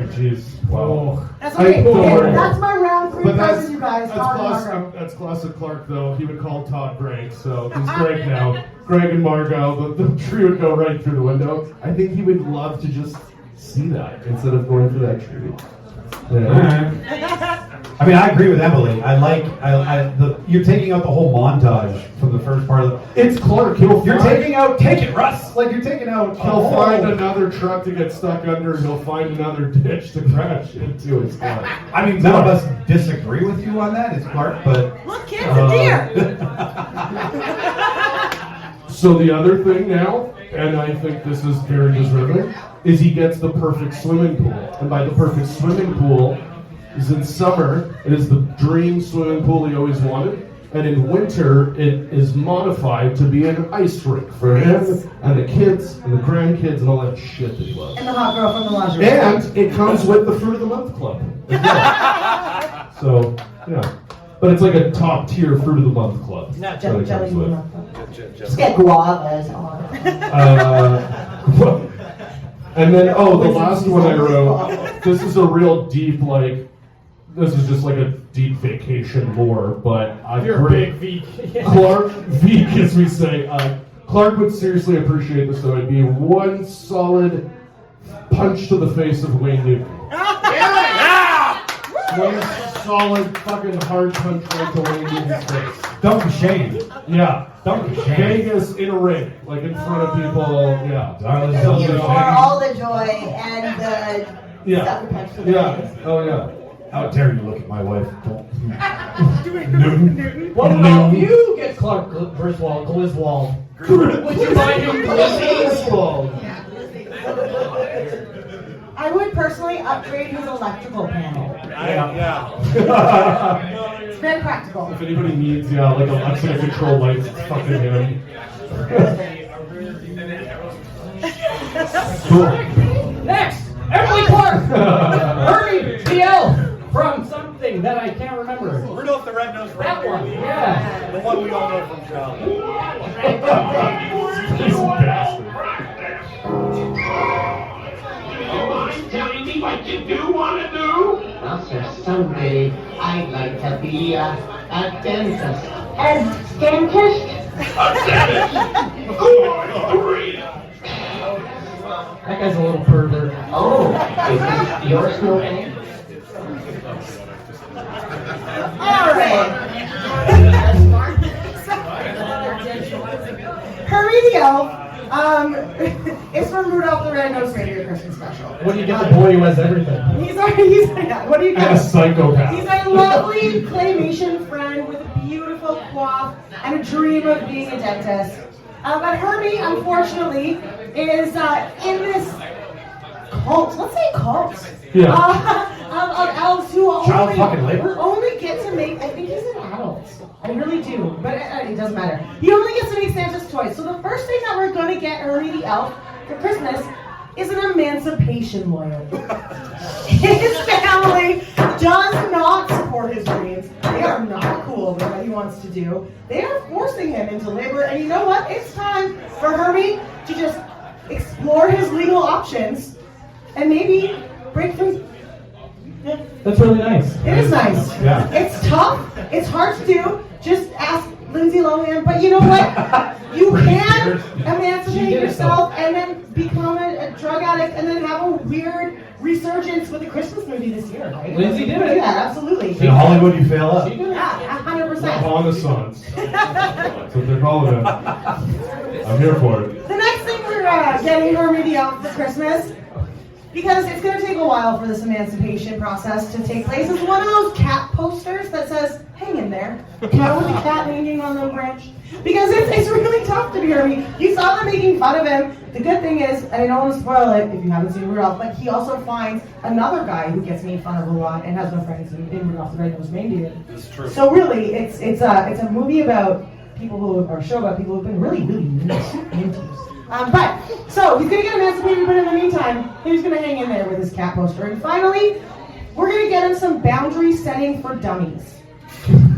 Speaker 8: jeez. Wow.
Speaker 7: That's okay.
Speaker 8: Don't worry.
Speaker 7: That's my round three
Speaker 8: But
Speaker 7: presents, you guys. Todd and Margot.
Speaker 8: that's classic Clark, though. He would call Todd Greg, so he's Greg now. Greg and Margot, the tree would go right through the window. I think he would love to just see that instead of going through that tree. Yeah.
Speaker 5: I mean, I agree with Emily. You're taking out the whole montage from the first part of the.
Speaker 8: It's Clark.
Speaker 5: Take it, Russ. Like, you're taking out.
Speaker 8: He'll find another truck to get stuck under. He'll find another ditch to crash into. It's Clark.
Speaker 5: I mean, none of us disagree with you on that. It's Clark, but.
Speaker 7: Look, kids, a deer.
Speaker 8: So the other thing now, and I think this is very deserving, is he gets the perfect swimming pool. And by the perfect swimming pool, is in summer, it is the dream swimming pool he always wanted. And in winter, it is modified to be an ice rink for him and the kids and the grandkids and all that shit that he loves.
Speaker 7: And the hot girl from the lingerie.
Speaker 8: And it comes with the Fruit of the Month Club as well. So, yeah. But it's like a top tier Fruit of the Month Club.
Speaker 7: Not
Speaker 8: that it
Speaker 7: jelly.
Speaker 8: comes with.
Speaker 9: Just get guavas on.
Speaker 8: And then, the last one I wrote, this is a real deep, this is just like a deep vacation lore, but
Speaker 6: You're a big Veek.
Speaker 8: Clark, Veek as we say, Clark would seriously appreciate this, though. It'd be one solid punch to the face of Wayne Newton. One solid fucking hard punch right to Wayne Newton's face.
Speaker 5: Don't be shamed.
Speaker 8: Yeah.
Speaker 5: Don't be shamed.
Speaker 8: Vegas in a ring, like in front of people. Yeah.
Speaker 5: Darling,
Speaker 9: You
Speaker 5: don't be
Speaker 9: pour
Speaker 5: shamed.
Speaker 9: all the joy and the sucker punch to the face.
Speaker 8: Oh yeah.
Speaker 5: How dare you look at my wife?
Speaker 13: What about you get Clark Griswold? Would you mind him Griswold?
Speaker 7: I would personally upgrade his electrical panel. It's very practical.
Speaker 8: If anybody needs, like Alexa to control lights, it's fucking him.
Speaker 5: Cool.
Speaker 13: Next, Emily Clark, Ernie the Elf from something that I can't remember.
Speaker 4: Rudolph the Red-Nosed
Speaker 13: That
Speaker 4: Reindeer.
Speaker 13: one, yeah.
Speaker 4: The one we all know from childhood.
Speaker 8: This bastard.
Speaker 12: Mind telling me what you do want to do?
Speaker 11: Well, sir, someday I'd like to be a dentist.
Speaker 10: A dentist?
Speaker 12: A dentist? Great.
Speaker 13: That guy's a little pervert.
Speaker 11: Oh, is this your snow man?
Speaker 7: Alright. Herbie the Elf is from Rudolph the Red-Nosed Reindeer Christmas Special.
Speaker 13: What do you get the boy who has everything?
Speaker 7: What do you
Speaker 8: And a
Speaker 7: get?
Speaker 8: psychopath.
Speaker 7: He's a lovely claymation friend with a beautiful coif and a dream of being a dentist. But Herbie, unfortunately, is in this cult, let's say cult, of elves who
Speaker 5: Child fucking labor?
Speaker 7: only get to make, I think he's an adult. I really do, but it doesn't matter. He only gets to make Santa's toys. So the first thing that we're going to get Herbie the Elf for Christmas is an emancipation lawyer. His family does not support his dreams. They are not cool with what he wants to do. They are forcing him into labor, and you know what? It's time for Herbie to just explore his legal options and maybe break free. Yeah.
Speaker 13: That's really nice.
Speaker 7: It is nice.
Speaker 5: Yeah.
Speaker 7: It's tough. It's hard to do. Just ask Lindsay Lohan. But you know what? You can emancipate yourself and then become a drug addict and then have a weird resurgence with a Christmas movie this year, right?
Speaker 13: Lindsay did it.
Speaker 7: Yeah, absolutely.
Speaker 5: In Hollywood, you fail up.
Speaker 7: Yeah, 100%.
Speaker 8: Renaissance. That's what they're calling it. I'm here for it.
Speaker 7: The next thing we're getting Herbie the Elf for Christmas, because it's going to take a while for this emancipation process to take place, is one of those cat posters that says, "Hang in there." You know, with the cat hanging on the branch. Because it's really tough to be Herbie. You saw them making fun of him. The good thing is, and I don't want to spoil it if you haven't seen Rudolph, but he also finds another guy who gets made fun of a lot and has no friends in Rudolph the Red-Nosed Reindeer.
Speaker 5: That's true.
Speaker 7: So really, it's a movie about people who, or a show about people who've been really mean to. So he's gonna get emancipated, but in the meantime, he's gonna hang in there with his cat poster. And finally, we're gonna get him some boundary setting for dummies.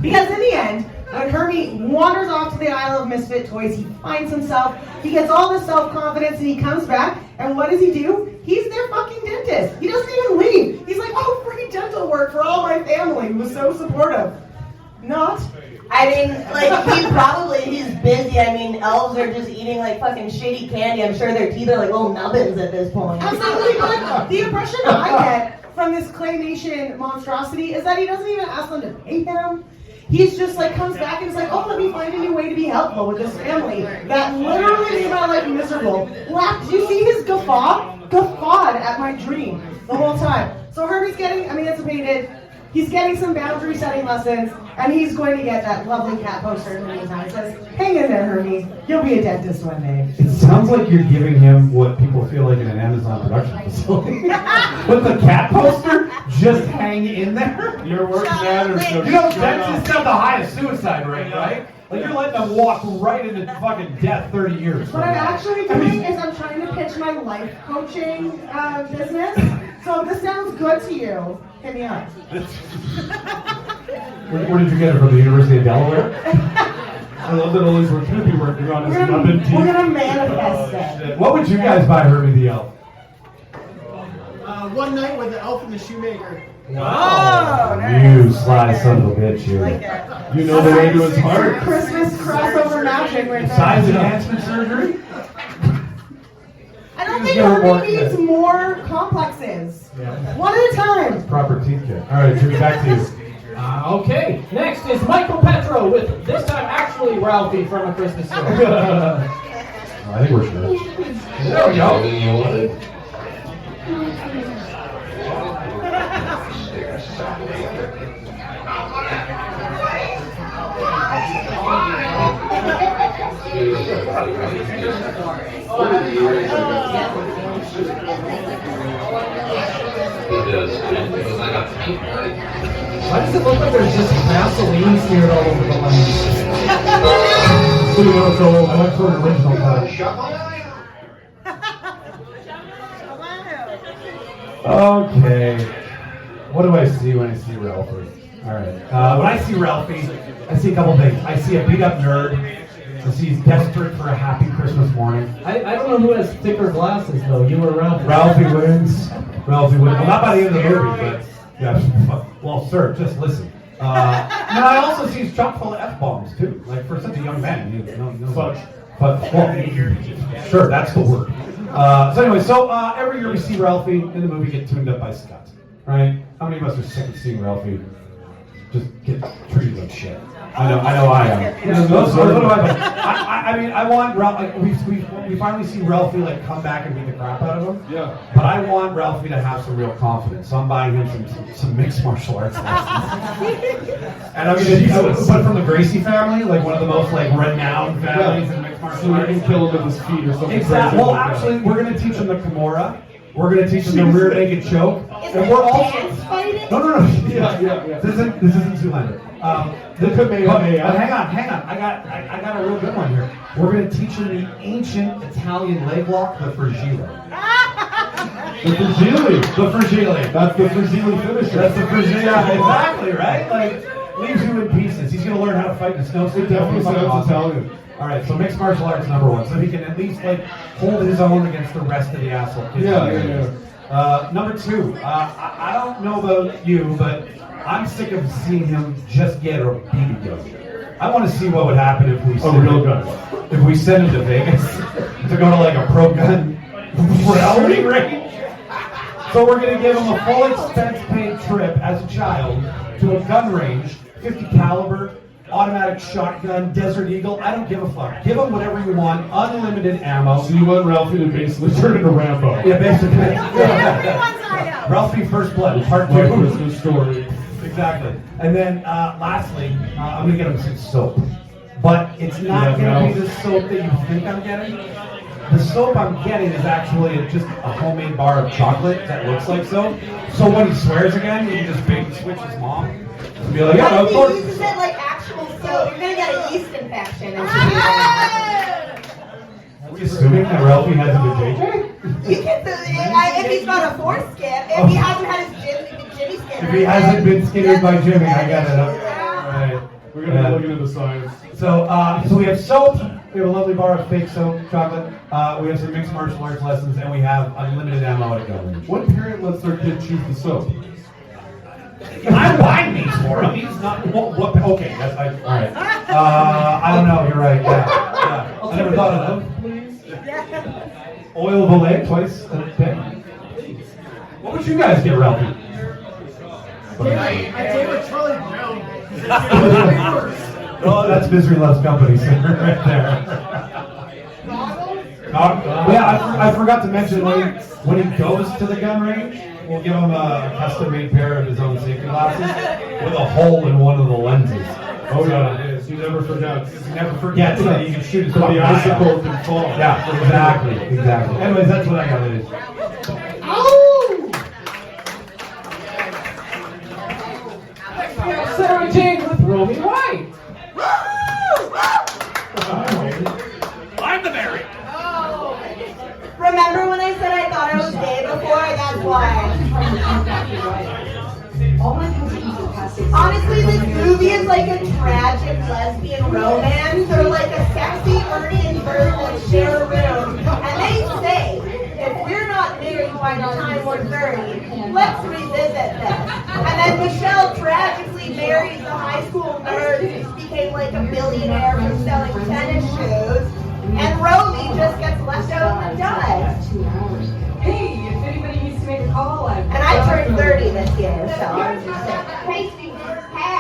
Speaker 7: Because in the end, when Herbie wanders off to the Isle of Misfit Toys, he finds himself, he gets all this self-confidence, and he comes back, and what does he do? He's their fucking dentist. He doesn't even leave. He's like, oh, free dental work for all my family, who was so supportive. Not.
Speaker 9: I mean, like, he's busy. I mean, elves are just eating, like, fucking shitty candy. I'm sure their teeth are like little nubbins at this point.
Speaker 7: Absolutely, but the impression I get from this claymation monstrosity is that he doesn't even ask them to pay him. He's just like, comes back and is like, oh, let me find a new way to be helpful with this family that literally made my life miserable. Did you see his guffawed at my dream the whole time. So Herbie's getting emancipated. He's getting some boundary setting lessons, and he's going to get that lovely cat poster in the meantime. It says, hang in there, Herbie. You'll be a dentist one day.
Speaker 5: It sounds like you're giving him what people feel like in an Amazon production facility. With the cat poster, just hang in there.
Speaker 8: Your work matters.
Speaker 5: You know, dentists have the highest suicide rate, right? Like, you're letting them walk right into fucking death 30 years.
Speaker 7: What I'm actually doing is I'm trying to pitch my life coaching business. So if this sounds good to you, hit me up.
Speaker 5: Where did you get it, from the University of Delaware?
Speaker 8: I love that all these we're going to be working on his nubbin teeth.
Speaker 7: We're going to manifest it.
Speaker 5: What would you guys buy Herbie the Elf?
Speaker 15: One Night with the Elf and the Shoemaker.
Speaker 7: Oh, nice.
Speaker 5: You sly son of a bitch, you. You know the way to his heart.
Speaker 7: Christmas crossover magic right there.
Speaker 5: Size enhancement surgery?
Speaker 7: I don't think Herbie needs more complexes.
Speaker 5: Yeah.
Speaker 7: One at a time.
Speaker 5: Proper teeth care. All right, Jimmy, back to you.
Speaker 13: Okay, next is Micheal Petrow with this time actually Ralphie from A Christmas Story.
Speaker 5: I think we're sure.
Speaker 13: There we go. Why does it look like there's just Vaseline smeared all over the lens?
Speaker 5: So you want to go back to an original cut. Okay. What do I see when I see Ralphie? All right. When I see Ralphie, I see a couple things. I see a beat up nerd. I see he's desperate for a happy Christmas morning.
Speaker 13: I don't know who has thicker glasses though. You or Ralphie?
Speaker 5: Ralphie wins. Ralphie wins. Well, not by the end of the movie, but yeah. Well, sir, just listen. No, I also see he's chock full of F-bombs too. Like for such a young man, you know, but well, sure, that's the word. So anyway, every year we see Ralphie in the movie get tuned up by Scott, right? How many of us are sick of seeing Ralphie just get treated like shit? I know I am. I mean, I want Ralphie. We finally see Ralphie like come back and beat the crap out of him. Yeah. But I want Ralphie to have some real confidence. So I'm buying him some mixed martial arts lessons. And I'm gonna but from the Gracie family, like one of the most like renowned families in mixed martial arts. So you can kill him with his feet or something. Exactly. Well, actually, we're gonna teach him the Kimura. We're gonna teach him the rear naked choke. And we're also no. Yeah. This isn't Zoolander. Hang on. I got a real good one here. We're going to teach him the ancient Italian leg lock, the fragile. The fragile. That's the fragile finisher. That's the fragile. Yeah, exactly, right? Like, leaves you in pieces. He's going to learn how to fight in the snow. It definitely sounds Italian. All right, so mixed martial arts number one, so he can at least like hold his own against the rest of the asshole kids. Yeah. Number two, I don't know about you, but I'm sick of seeing him just get a BB gun. I want to see what would happen if we if we send him to Vegas to go to like a pro gun rally range. So we're going to give him a full expense paid trip as a child to a gun range, 50 caliber, automatic shotgun, Desert Eagle. I don't give a fuck. Give him whatever you want, unlimited ammo. So you want Ralphie to basically turn into Rambo? Yeah, basically. Ralphie First Blood, part 2. Christmas Story. Exactly. And then lastly, I'm going to get him some soap. But it's not going to be the soap that you think I'm getting. The soap I'm getting is actually just a homemade bar of chocolate that looks like soap. So when he swears again, you can just bait and switch his mom. And be like, yeah, of course.
Speaker 9: He uses it like actual soap. You're going to get a yeast infection.
Speaker 5: Are we assuming that Ralphie hasn't been JJ?
Speaker 9: You can, if he's got a foreskin, if he hasn't had his Jimmy skin.
Speaker 5: If he hasn't been skinnered by Jimmy, I got it. All right. We're going to look into the science. So we have soap. We have a lovely bar of fake soap, chocolate. We have some mixed martial arts lessons, and we have unlimited ammo at a gun range. What parent lets their kid choose the soap? I'm buying these for him. He's not. Okay, that's all right. I don't know. You're right. Yeah. I never thought of that. Oil of a leg twice a day. What would you guys get, Ralphie?
Speaker 15: I gave a Charlie Brown.
Speaker 5: Oh, that's Misery Loves Company, sir, right there. I forgot to mention when he goes to the gun range, we'll give him a custom-made pair of his own safety glasses with a hole in one of the lenses. Oh yeah, it is. You never forget. You never forget that you can shoot his the icicle can fall. Yeah, exactly. Anyways, that's what I got, ladies.
Speaker 13: Sarah Jane with Romy White.
Speaker 5: I'm the Mary.
Speaker 9: Remember when I said I thought I was gay before? That's why. Honestly, this movie is like a tragic lesbian romance. They're like a sexy Ernie and Bert that share a room. And they say, if we're not married by the time we're 30, let's revisit this. And then Michelle tragically marries the high school nerd who became like a billionaire from selling tennis shoes. And Romy just gets left out in the dust.
Speaker 16: Hey, if anybody needs to make a call,
Speaker 9: And I turned 30 this year, so I'm just saying. Hey, Steve. Hey.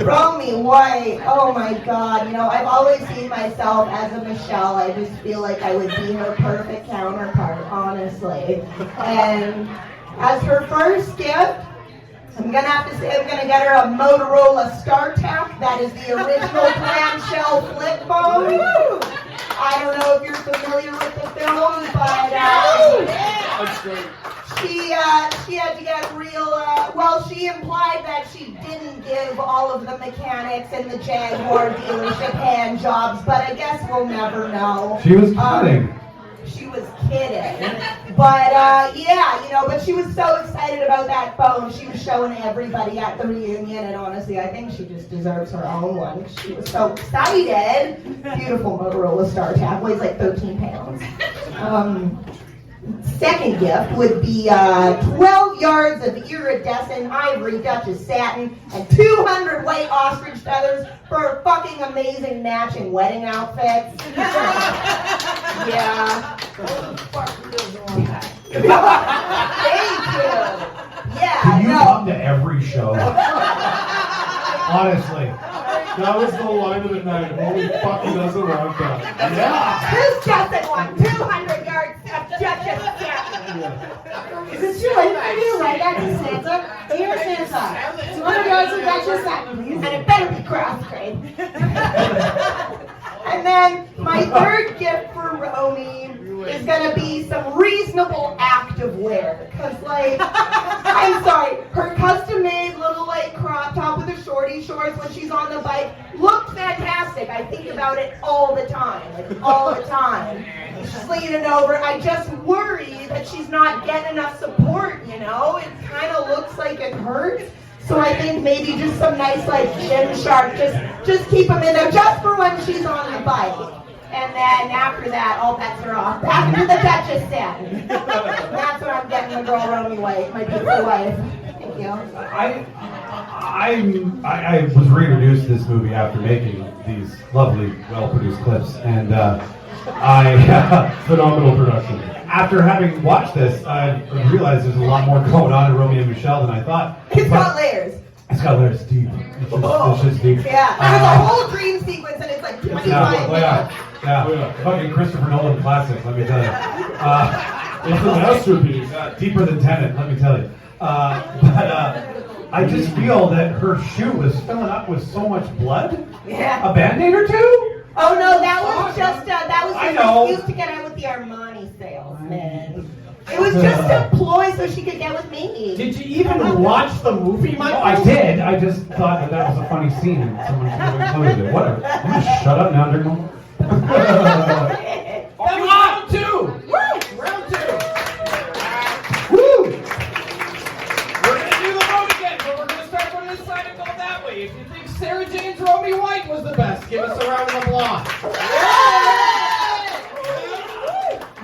Speaker 9: Romy White, oh my God, you know, I've always seen myself as a Micheal. I just feel like I would be her perfect counterpart, honestly. And as her first gift, I'm gonna have to say I'm gonna get her a Motorola StarTAC. That is the original clamshell flip phone. I don't know if you're familiar with the film, but she had to get real, well, she implied that she didn't give all of the mechanics in the Jaguar dealership hand jobs, but I guess we'll never know.
Speaker 5: She was kidding.
Speaker 9: She was kidding. But, yeah, you know, but she was so excited about that phone. She was showing everybody at the reunion, and honestly, I think she just deserves her own one. She was so excited. Beautiful Motorola StarTAC, weighs like 13 pounds. Second gift would be 12 yards of iridescent ivory Duchess satin and 200 white ostrich feathers for fucking amazing matching wedding outfits. Yeah. Thank you. Yeah.
Speaker 5: Can you come to every show? Honestly.
Speaker 8: That was the line of the night. Holy fuck, he doesn't want that.
Speaker 5: Yeah.
Speaker 9: Who's Justin want 200 yards of Duchess satin?
Speaker 7: Is it too late for you to write that to Santa? Dear Santa, 200 yards of Duchess satin, please.
Speaker 9: And it better be cross grade. And then my third gift for Romy is gonna be some reasonable active wear. Cause like, I'm sorry, her custom made little like crop top with her shorty shorts when she's on the bike looked fantastic. I think about it all the time, like all the time. She's leaning over. I just worry that she's not getting enough support, you know? It kind of looks like it hurts. So I think maybe just some nice like Gymshark, just keep them in there just for when she's on the bike. And then after that, all bets are off. Back into the Duchess satin. That's what I'm getting the girl Romy White, my beautiful wife. Thank you.
Speaker 5: I was reintroduced to this movie after making these lovely, well-produced clips, and
Speaker 8: phenomenal production.
Speaker 5: After having watched this, I realized there's a lot more going on in Romeo and Michelle than I thought.
Speaker 9: It's got layers.
Speaker 5: It's got layers deep. It's just deep.
Speaker 9: Yeah, there's a whole dream sequence and it's like 25 minutes.
Speaker 5: Yeah. Fucking Christopher Nolan classic, let me tell you.
Speaker 8: It's a masterpiece.
Speaker 5: Deeper than Tenet, let me tell you. I just feel that her shoe was filling up with so much blood.
Speaker 9: Yeah.
Speaker 5: A Band-Aid or two?
Speaker 9: Oh no, that was just an
Speaker 5: I know.
Speaker 9: excuse to get out with the Armani salesman. It was just a ploy so she could get with me.
Speaker 13: Did you even watch the movie, Michael?
Speaker 5: No, I did. I just thought that was a funny scene and someone should have included it. Whatever. I'm gonna shut up now, Dick.
Speaker 13: Then round two! Round two!
Speaker 5: Woo!
Speaker 6: We're going to do the vote again, but we're going to start from this side and go that way. If you think Sarah Jane's Romy White was the best, give us a round of applause.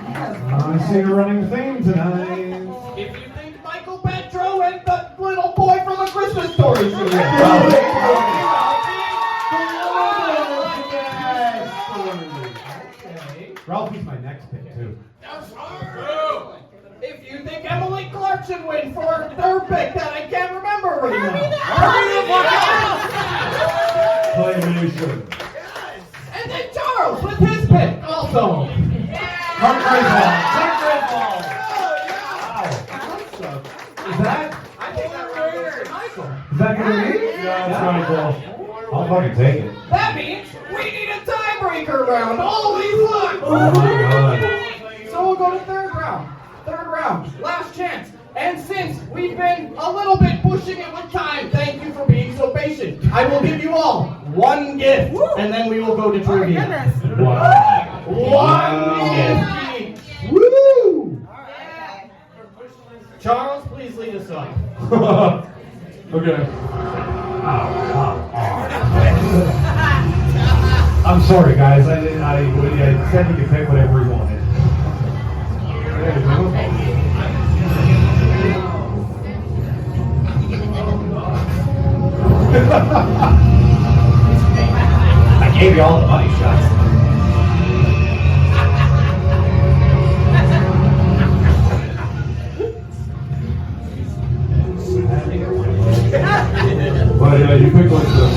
Speaker 5: I see a running theme tonight.
Speaker 6: If you think Micheal Petrow and the little boy from A Christmas Story should win.
Speaker 5: Ralphie's my next pick, too.
Speaker 6: If you think Emily Clark should win for her third pick that I can't remember right now.
Speaker 5: Claymation.
Speaker 6: And then Charles with his pick also.
Speaker 5: Mark Griswold. Wow. Is that?
Speaker 6: I think that round goes to Michael.
Speaker 5: Is that gonna be?
Speaker 8: Yeah, that's Michael.
Speaker 5: I'll fucking take it.
Speaker 6: That means we need a tiebreaker round. Holy fuck!
Speaker 5: Oh my god.
Speaker 6: So we'll go to third round. Third round. Last chance. And since we've been a little bit pushing it with time, thank you for being so patient. I will give you all one gift, and then we will go to trivia.
Speaker 5: Wow.
Speaker 6: One gift each.
Speaker 5: Woo!
Speaker 6: Charles, please lead us off.
Speaker 8: Okay.
Speaker 5: I'm sorry, guys. I said you could pick whatever you wanted. I gave you all the money shots.
Speaker 8: But yeah, you picked like the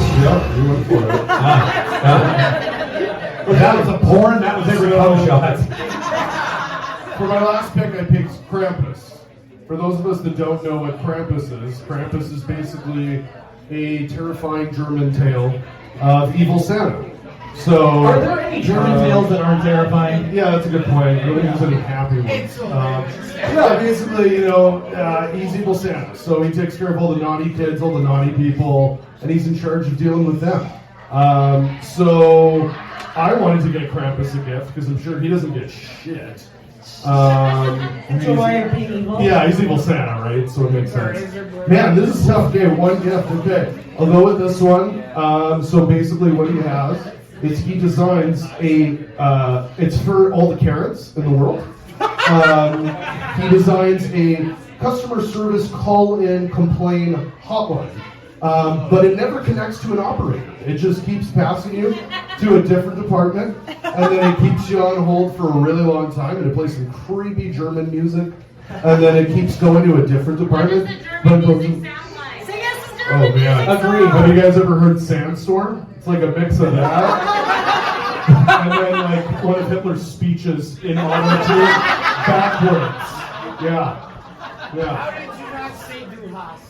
Speaker 8: For my last pick, I picked Krampus. For those of us that don't know what Krampus is basically a terrifying German tale of evil Santa. So,
Speaker 13: are there any German tales that aren't terrifying?
Speaker 8: Yeah, that's a good point. I don't think there's any happy ones. Yeah, basically, he's evil Santa. So he takes care of all the naughty kids, all the naughty people, and he's in charge of dealing with them. So I wanted to get Krampus a gift because I'm sure he doesn't get shit.
Speaker 7: Joy of being evil.
Speaker 8: Yeah, he's evil Santa, right? So it makes sense. Man, this is a tough game. One gift, okay. I'll go with this one. So basically what he has is he designs it's for all the Karens in the world. He designs a customer service call-in complain hotline. But it never connects to an operator. It just keeps passing you to a different department, and then it keeps you on hold for a really long time, and it plays some creepy German music, and then it keeps going to a different department.
Speaker 10: What does the German music sound like? Sing us the German
Speaker 8: Oh man,
Speaker 13: Agreed.
Speaker 8: Have you guys ever heard Sandstorm? It's like a mix of that, and then like one of Hitler's speeches in auto tune backwards. Yeah.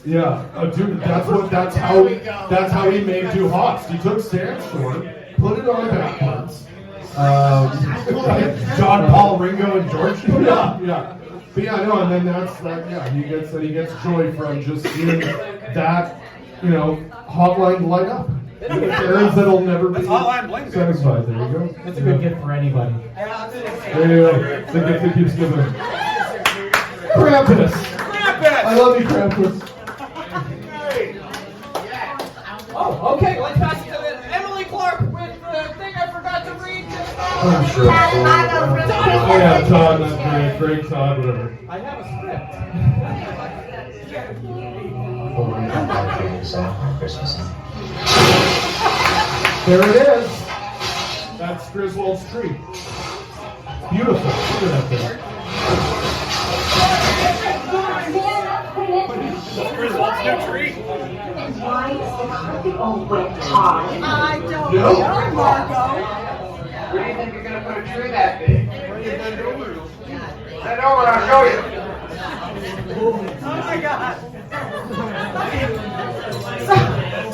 Speaker 8: Yeah, dude, that's how he made Du Hast. He took Sandstorm, put it on backwards.
Speaker 5: John Paul, Ringo, and George.
Speaker 8: Yeah. But yeah, no, and then that's that. Yeah, he gets joy from just seeing that, hotline light up. Errands that'll never be satisfied. There you go.
Speaker 13: That's a good gift for anybody.
Speaker 8: There you go. The gift that keeps giving. Krampus. I love you, Krampus.
Speaker 6: Oh, okay, let's pass it to Emily Clark with the thing I forgot to read.
Speaker 8: I'm sure. Oh yeah, Todd, that's great Todd, whatever.
Speaker 6: I have a script.
Speaker 8: There it is. That's Griswold's tree. Beautiful. Look at that thing.
Speaker 10: Griswold's new tree. Why is the carpet all wet, Todd? I don't know, Marco.
Speaker 12: Where do you think you're going to put a tree that big? Send over and I'll show you.
Speaker 7: Oh my God.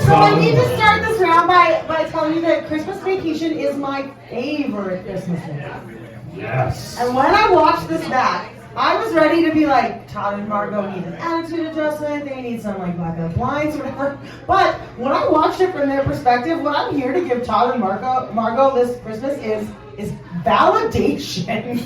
Speaker 7: So I need to start this round by telling you that Christmas Vacation is my favorite Christmas movie.
Speaker 8: Yes.
Speaker 7: And when I watched this back, I was ready to be like, Todd and Margot need an attitude adjustment, they need some like blackout blinds or whatever. But when I watched it from their perspective, what I'm here to give Todd and Margot this Christmas is validation.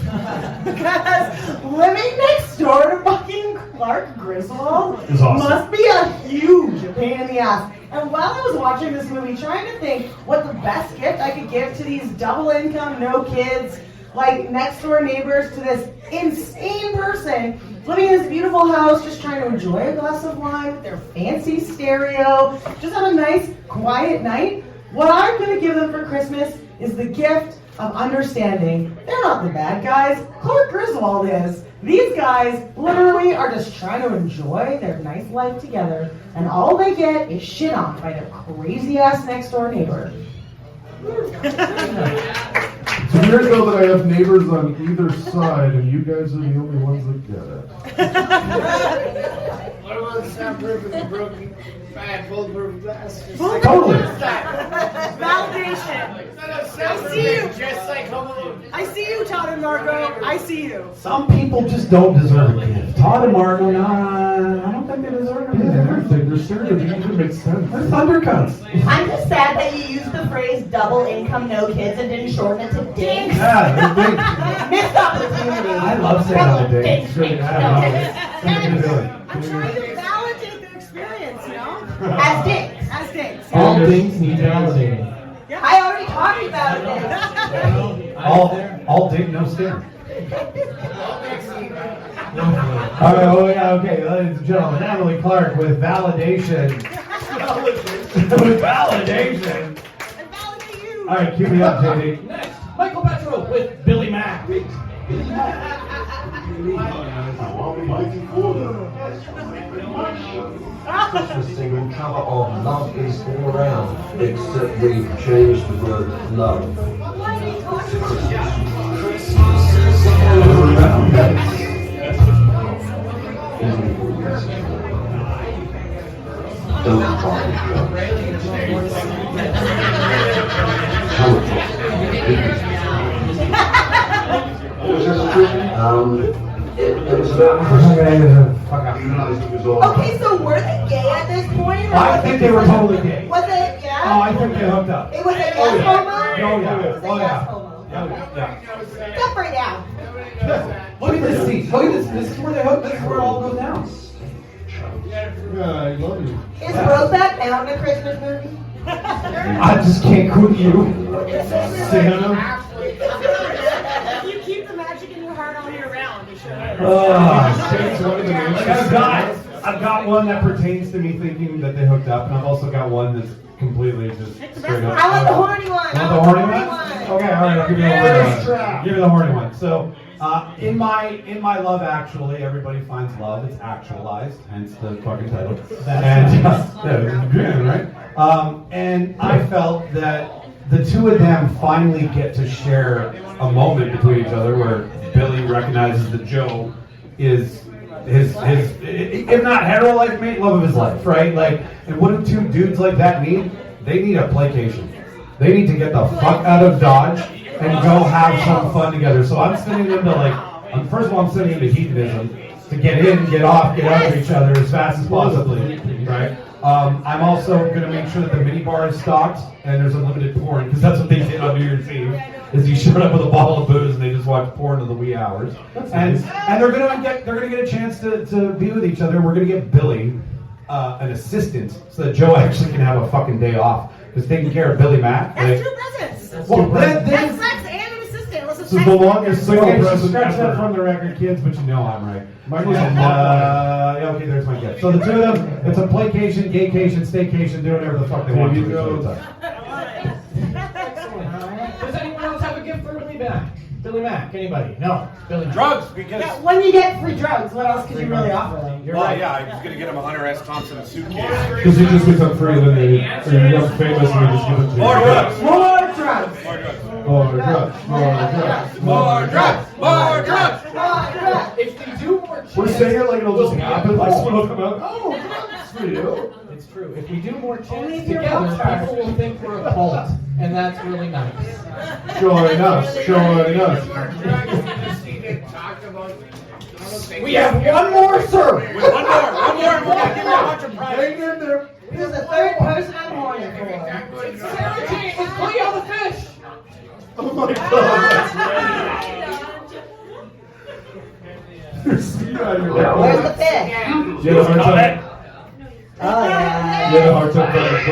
Speaker 7: Because living next door to fucking Clark Griswold
Speaker 8: is awesome.
Speaker 7: must be a huge pain in the ass. And while I was watching this movie, trying to think what the best gift I could give to these double income, no kids, like next door neighbors to this insane person living in this beautiful house, just trying to enjoy a glass of wine with their fancy stereo, just have a nice quiet night. What I'm going to give them for Christmas is the gift of understanding. They're not the bad guys. Clark Griswold is. These guys literally are just trying to enjoy their nice life together, and all they get is shit on by their crazy ass next door neighbor.
Speaker 8: It's weird though that I have neighbors on either side, and you guys are the only ones that get it.
Speaker 15: What about the soundproof with the broken, bad, bulletproof glass?
Speaker 8: Totally.
Speaker 7: Validation.
Speaker 15: I see you. Just like Home Alone.
Speaker 7: I see you, Todd and Margot. I see you.
Speaker 5: Some people just don't deserve a gift. Todd and Margo, nah, I don't think they deserve a gift.
Speaker 8: They're stereotypes. It makes sense.
Speaker 5: They're thundercunts.
Speaker 9: I'm just sad that you used the phrase double income, no kids, and didn't shorten it to dinks.
Speaker 5: Yeah, they're big.
Speaker 9: Missed opportunity.
Speaker 5: I love saying
Speaker 9: Double
Speaker 5: I'm a dick.
Speaker 9: dinks, dinks,
Speaker 5: I'm
Speaker 7: trying to validate their experience,
Speaker 9: As dinks.
Speaker 7: As dinks.
Speaker 5: All things need validating.
Speaker 9: I already talked about it.
Speaker 5: All dig, no sting. All right, oh yeah, okay, ladies and gentlemen, Emily Clark with validation. With validation. All right, cue me up, JD.
Speaker 13: Next, Micheal Petrow with Billy Mack.
Speaker 17: Christmas single cover of Love Is All Around, except we've changed the word love to Christmas. It was about
Speaker 9: Okay, so were they gay at this point? Or
Speaker 5: I
Speaker 9: was
Speaker 5: think
Speaker 9: it
Speaker 5: they were
Speaker 9: just-
Speaker 5: totally gay.
Speaker 9: Was it, yeah?
Speaker 5: Oh, I think they hooked up.
Speaker 9: It was a yes
Speaker 5: Oh, yeah.
Speaker 9: homo?
Speaker 5: Oh, yeah.
Speaker 9: It was a
Speaker 5: Oh,
Speaker 9: yes
Speaker 5: yeah.
Speaker 9: homo.
Speaker 5: Yeah.
Speaker 9: Separate out.
Speaker 5: Look at this scene. Look at this. This is where they hook. This is where it all goes down.
Speaker 8: Yeah, I love you.
Speaker 9: Is Brokeback Mountain a Christmas movie?
Speaker 5: I just can't quit you. Santa.
Speaker 14: You keep the magic in your heart all year round. You should.
Speaker 5: I've got one that pertains to me thinking that they hooked up, and I've also got one that's completely just straight up.
Speaker 9: I want the horny one.
Speaker 5: You want the horny one? Okay, all right. I'll give you the horny one. Give me the horny one. So, in my Love Actually, everybody finds love. It's actualized, hence the fucking title. And yeah, right. And I felt that the two of them finally get to share a moment between each other where Billy recognizes that Joe is his if not hetero life mate, love of his life, right? Like, and what do two dudes like that need? They need a playcation. They need to get the fuck out of Dodge and go have some fun together. So I'm sending them to first of all, I'm sending them to hedonism to get in, get off, get out of each other as fast as possibly, right? I'm also going to make sure that the mini bar is stocked and there's unlimited porn, because that's what they did on New Year's Eve. Is he showed up with a bottle of booze and they just watched porn to the wee hours. And they're going to get a chance to be with each other. We're going to get Billy an assistant so that Joe actually can have a fucking day off. Because taking care of Billy Mack.
Speaker 14: That's two presents.
Speaker 5: Well,
Speaker 14: That's sex and an assistant. Let's
Speaker 5: this is the longest single present scratch that from the record, kids, but you know I'm right. And, yeah, okay, there's my gift. So the two of them, it's a playcation, gaycation, staycation, do whatever the fuck they want to each other.
Speaker 6: Does anyone else have a gift for Billy Mack? Billy Mack? Anybody? No. Billy Mack.
Speaker 4: Drugs, because...
Speaker 7: Yeah, when you get free drugs, what else could you really offer them?
Speaker 6: You're
Speaker 4: well,
Speaker 6: right.
Speaker 4: yeah, I was going to get him a Hunter S. Thompson suitcase.
Speaker 8: Because he just become free and then they become famous and they just give it to you.
Speaker 4: More drugs!
Speaker 7: More drugs!
Speaker 4: More drugs!
Speaker 8: More drugs! More drugs!
Speaker 4: More drugs! More drugs!
Speaker 6: If we do more chins,
Speaker 8: We're saying it like it'll just happen, like someone will come out, oh, drugs for you.
Speaker 6: It's true. If we do more
Speaker 7: Only
Speaker 6: chins
Speaker 7: if you're
Speaker 6: together,
Speaker 7: rockstar.
Speaker 6: people will think we're a cult, and that's really nice.
Speaker 8: Join us, join us.
Speaker 6: We have one more, sir.
Speaker 4: One more, and we're going to give you a bunch of prizes.
Speaker 8: Hang in there.
Speaker 9: Who's the third person I'm horny for?
Speaker 6: It's Sarah Jane. It's Cleo the fish.
Speaker 8: Oh my god. There's speed out of your
Speaker 9: Where's the fish?
Speaker 8: You had a hard time.
Speaker 9: Oh, yeah.
Speaker 8: You had a hard time finding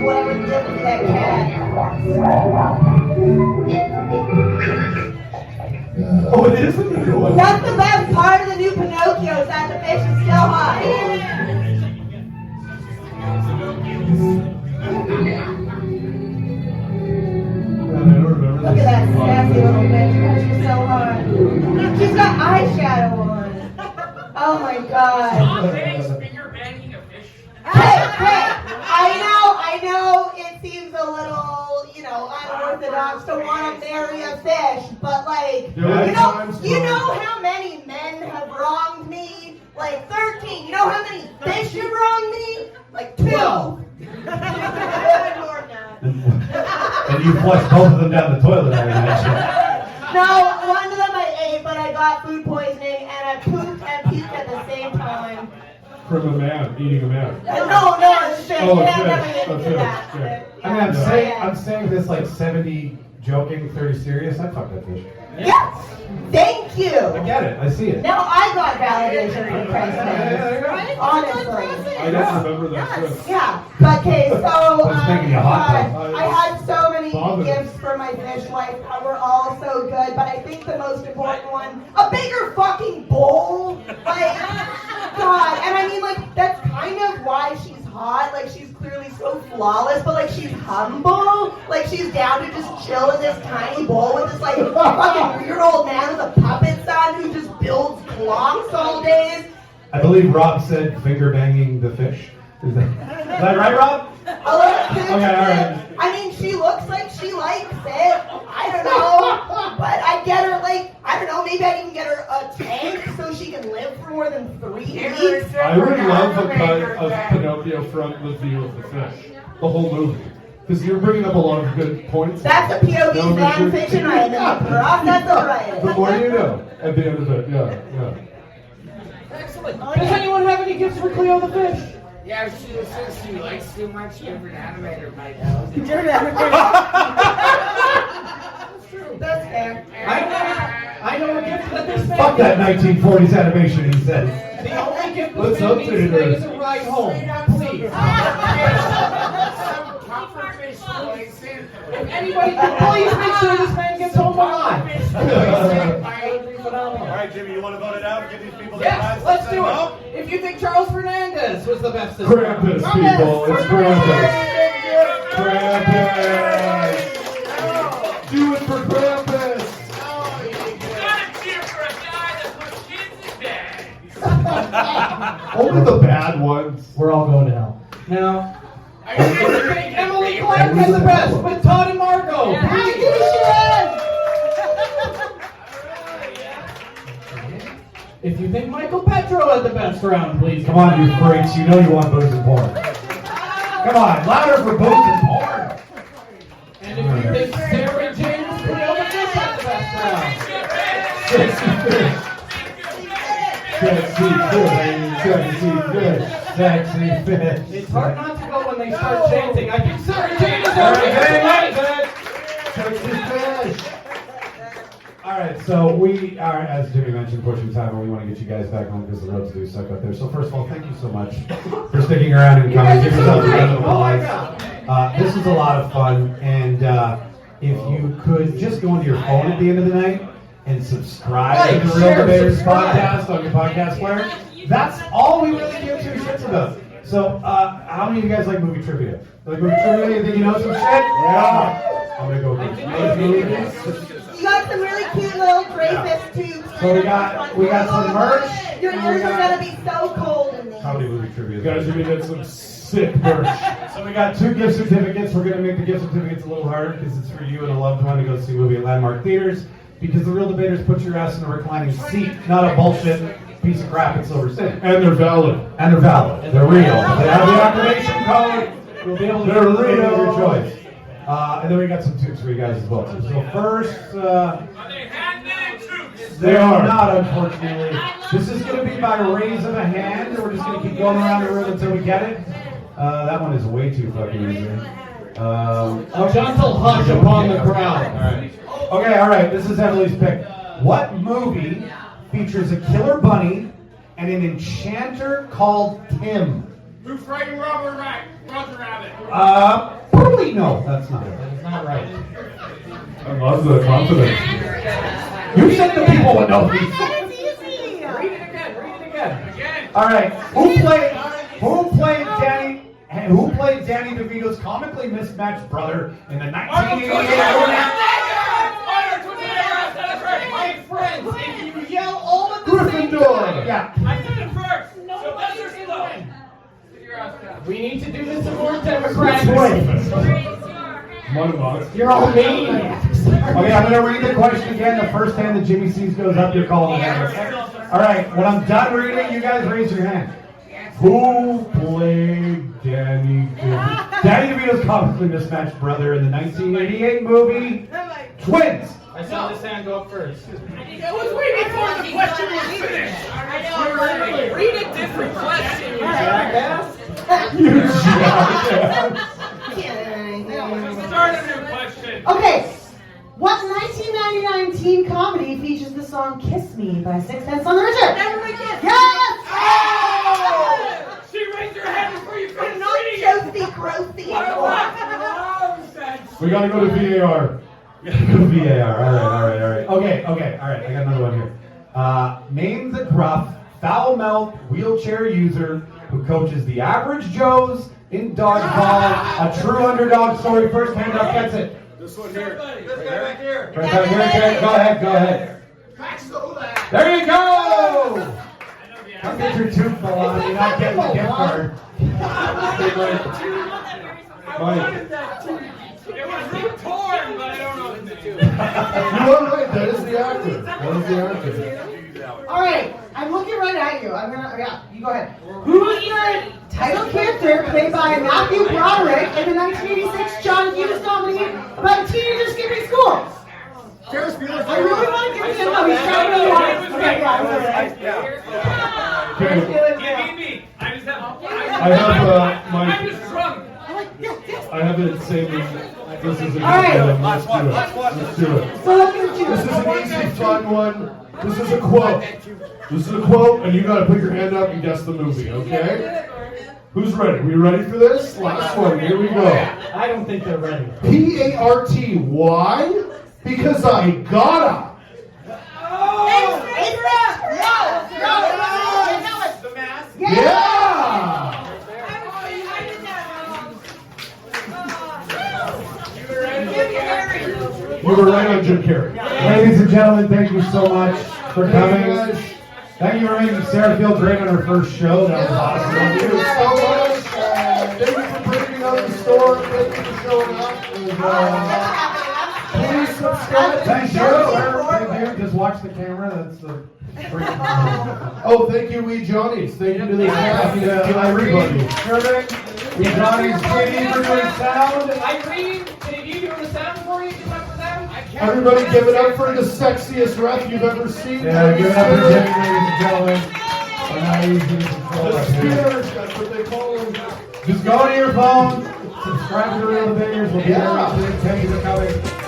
Speaker 9: What I would do with that cat.
Speaker 8: Oh, it is a new one.
Speaker 9: That's the best part of the new Pinocchio, is that the fish is still hot. Look at that sassy little bitch. She's so hot. She's got eyeshadow on. Oh my god. Hey, I know it seems a little, unorthodox to want to marry a fish, but like, you know how many men have wronged me? Like 13. You know how many fish have wronged me? Like 12.
Speaker 5: And you flushed both of them down the toilet, I imagine.
Speaker 9: No, one of them I ate, but I got food poisoning and I pooped and puked at the same time.
Speaker 8: From a man, eating a man.
Speaker 9: No, it's fish.
Speaker 8: Oh,
Speaker 9: I've
Speaker 8: fish.
Speaker 9: never get
Speaker 8: Oh,
Speaker 9: into
Speaker 8: fish.
Speaker 9: that.
Speaker 8: Yeah.
Speaker 5: I mean, I'm saying this like 70 joking, 30 serious. I'd fuck that fish.
Speaker 9: Yes! Thank you!
Speaker 5: I get it. I see it.
Speaker 9: Now I got validation from Christmas. Honestly.
Speaker 8: I don't remember that trip.
Speaker 9: Yeah. Okay, so
Speaker 5: It's making you hot, though.
Speaker 9: I had so many
Speaker 8: Bother.
Speaker 9: gifts for my fish wife that were all so good, but I think the most important one, a bigger fucking bowl. Like, God, and I mean, like, that's kind of why she's hot. Like, she's clearly so flawless, but like, she's humble. Like, she's down to just chill in this tiny bowl with this like fucking weird old man with a puppet son who just builds clocks all days.
Speaker 5: I believe Rob said finger banging the fish. Is that right, Rob?
Speaker 9: A little
Speaker 5: Okay, all right.
Speaker 9: I mean, she looks like she likes it. I don't know. But I get her, like, I don't know, maybe I can get her a tank so she can live for more than 3 weeks.
Speaker 5: I
Speaker 8: I would love a cut of Pinocchio from the view of the fish. The whole movie. Because you're bringing up a lot of good points.
Speaker 9: That's a POV fan fiction item. That's all right.
Speaker 8: The more you know at the end of it, yeah.
Speaker 6: Excellent. Does anyone have any gifts for Cleo the fish?
Speaker 15: Yeah, since she likes too much, different animator might help.
Speaker 9: Different animator. That's true. That's fair.
Speaker 6: I know a gift that this man
Speaker 5: Fuck that 1940s animation, he says.
Speaker 6: The only gift
Speaker 8: Let's
Speaker 6: this man needs
Speaker 8: update
Speaker 6: today
Speaker 8: her.
Speaker 6: is a ride home. Please. If anybody can please make sure this man gets home alive.
Speaker 5: All right, Jimmy, you want to vote it out? Give these people their
Speaker 6: Yes,
Speaker 5: prize?
Speaker 6: let's do it. If you think Charles Fernandes was the best this
Speaker 8: Krampus, people. It's Krampus. Krampus. Do it for Krampus. Only the bad ones.
Speaker 5: We're all going to hell.
Speaker 6: Now, if you think Emily Clark is the best with Todd and Margot, if you think Micheal Petrow had the best round, please.
Speaker 5: Come on, you freaks. You know you want booze and porn. Come on, louder for booze and porn.
Speaker 6: And if you think Sarah James Cleo the fish had the best round.
Speaker 8: Sexy fish. Sexy fish. Sexy fish.
Speaker 6: It's hard not to go when they start chanting. I think Sarah Jane is already
Speaker 8: Sexy fish.
Speaker 5: All right, so we are, as Jimmy mentioned, pushing time, and we want to get you guys back home because the roads do suck up there. So first of all, thank you so much for sticking around and coming. Give yourself a round of applause. This was a lot of fun, and if you could just go into your phone at the end of the night and subscribe to the Real Debaters podcast on your podcast player, that's all we really give two shits about. So, how many of you guys like movie trivia? Like movie trivia? You think you know some shit? Yeah. I'm gonna go with movies.
Speaker 9: You got some really cute little crayfish tubes.
Speaker 5: So we got some merch.
Speaker 9: Your ears are gonna be so cold in these.
Speaker 5: How many movie trivia?
Speaker 8: Guys, you're gonna get some sick merch.
Speaker 5: So we got 2 gift certificates. We're gonna make the gift certificates a little harder because it's for you and a loved one to go see a movie at Landmark Theaters. Because the Real Debaters put your ass in a reclining seat, not a bullshit piece of crap in Silver City.
Speaker 8: And they're valid.
Speaker 5: And they're valid. They're real. They have the activation code. You'll be able to get a your choice. And then we got some tubes for you guys as well too. So first, they are not, unfortunately. This is going to be by raise of a hand, and we're just going to keep going around the room until we get it. That one is way too fucking easy.
Speaker 6: A gentle hush upon the crowd.
Speaker 5: All right. Okay, all right. This is Emily's pick. What movie features a killer bunny and an enchanter called Tim?
Speaker 4: Who frightened Roger Rabbit?
Speaker 5: Probably no. That's not it.
Speaker 6: That's not right.
Speaker 8: I love the confidence.
Speaker 5: You said the people would know these.
Speaker 6: Read it again.
Speaker 5: All right. Who played Danny DeVito's comically mismatched brother in the 1988?
Speaker 6: My friends, if you yell all at the same
Speaker 5: Gryffindor.
Speaker 6: time.
Speaker 5: Yeah.
Speaker 4: I did it first.
Speaker 6: Nobody can win.
Speaker 4: Your ass down.
Speaker 6: We need to do this in more democratic way. You're all maniacs.
Speaker 5: Okay, I'm going to read the question again. The first hand that Jimmy sees goes up, you're calling it out. All right, when I'm done reading, you guys raise your hand. Who played Danny DeVito? Danny DeVito's comically mismatched brother in the 1988 movie Twins.
Speaker 6: I saw this hand go up first.
Speaker 4: I was waiting for the question was finished. Read a different question, you jackass.
Speaker 5: You jackass.
Speaker 4: Start a new question.
Speaker 7: Okay, what 1999 teen comedy features the song "Kiss Me" by Sixpence None the Richer? Yes!
Speaker 4: Oh! She raised her hand before you finished reading it.
Speaker 8: We gotta go to VAR.
Speaker 5: VAR. All right. Okay. All right. I got another one here. Name the gruff, foul-mouthed wheelchair user who coaches the average Joes in dodgeball. A true underdog story. First hand up gets it.
Speaker 4: This one here. This guy back here.
Speaker 5: Right back here. Okay. Go ahead. There you go. Come get your tooth fell on. You're not getting the gift card.
Speaker 4: It was torn, but I don't know what to do.
Speaker 8: You are right. That is the actor.
Speaker 7: All right, I'm looking right at fight you. You go ahead. Who's the title character played by Matthew Broderick in the 1986 John Hughes comedy about a teenager skipping school?
Speaker 4: Ferris Bueller's
Speaker 7: I really want to give him a he's trying really hard. Okay,
Speaker 6: You beat me. I just have.
Speaker 5: I'm
Speaker 6: just drunk.
Speaker 5: I have it saved. This is a good
Speaker 7: right.
Speaker 5: one. Let's do it.
Speaker 7: So look at you.
Speaker 8: This is an easy, fun one. This is a quote. This is a quote, and you gotta put your hand up and guess the movie, okay? Who's ready? We ready for this? Last one. Here we go.
Speaker 13: I don't think they're ready.
Speaker 8: P-A-R-T. Why? Because I gotta. Yeah! You were right on Jim Carrey.
Speaker 5: Ladies and gentlemen, thank you so much for coming. Thank you for making Sarah feel great on her first show. That was awesome.
Speaker 8: Thank you so much. Thank you for bringing out the store. Thank you for showing up.
Speaker 5: Please subscribe. Thank you. Thank you. Just watch the camera. That's the.
Speaker 8: Oh, thank you, Wee Johnny's. Thank you to the staff.
Speaker 5: Thank you to everybody. Wee Johnny's JD for doing sound.
Speaker 6: Irene, can you do the sound for you? Give it up for them.
Speaker 8: Everybody give it up for the sexiest ref you've ever seen.
Speaker 5: Yeah, give it up for Jimmy, ladies and gentlemen. We're not easy to control
Speaker 8: The
Speaker 5: up here.
Speaker 8: spinners, that's what they call them.
Speaker 5: Just go to your phone, subscribe to the Real Bangers. We'll be there. Thank you for coming.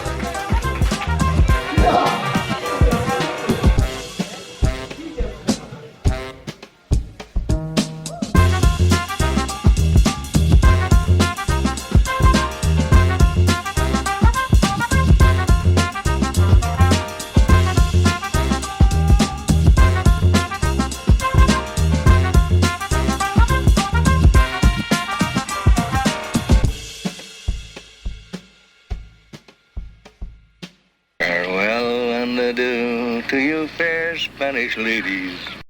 Speaker 12: Farewell and adieu to you fair Spanish ladies.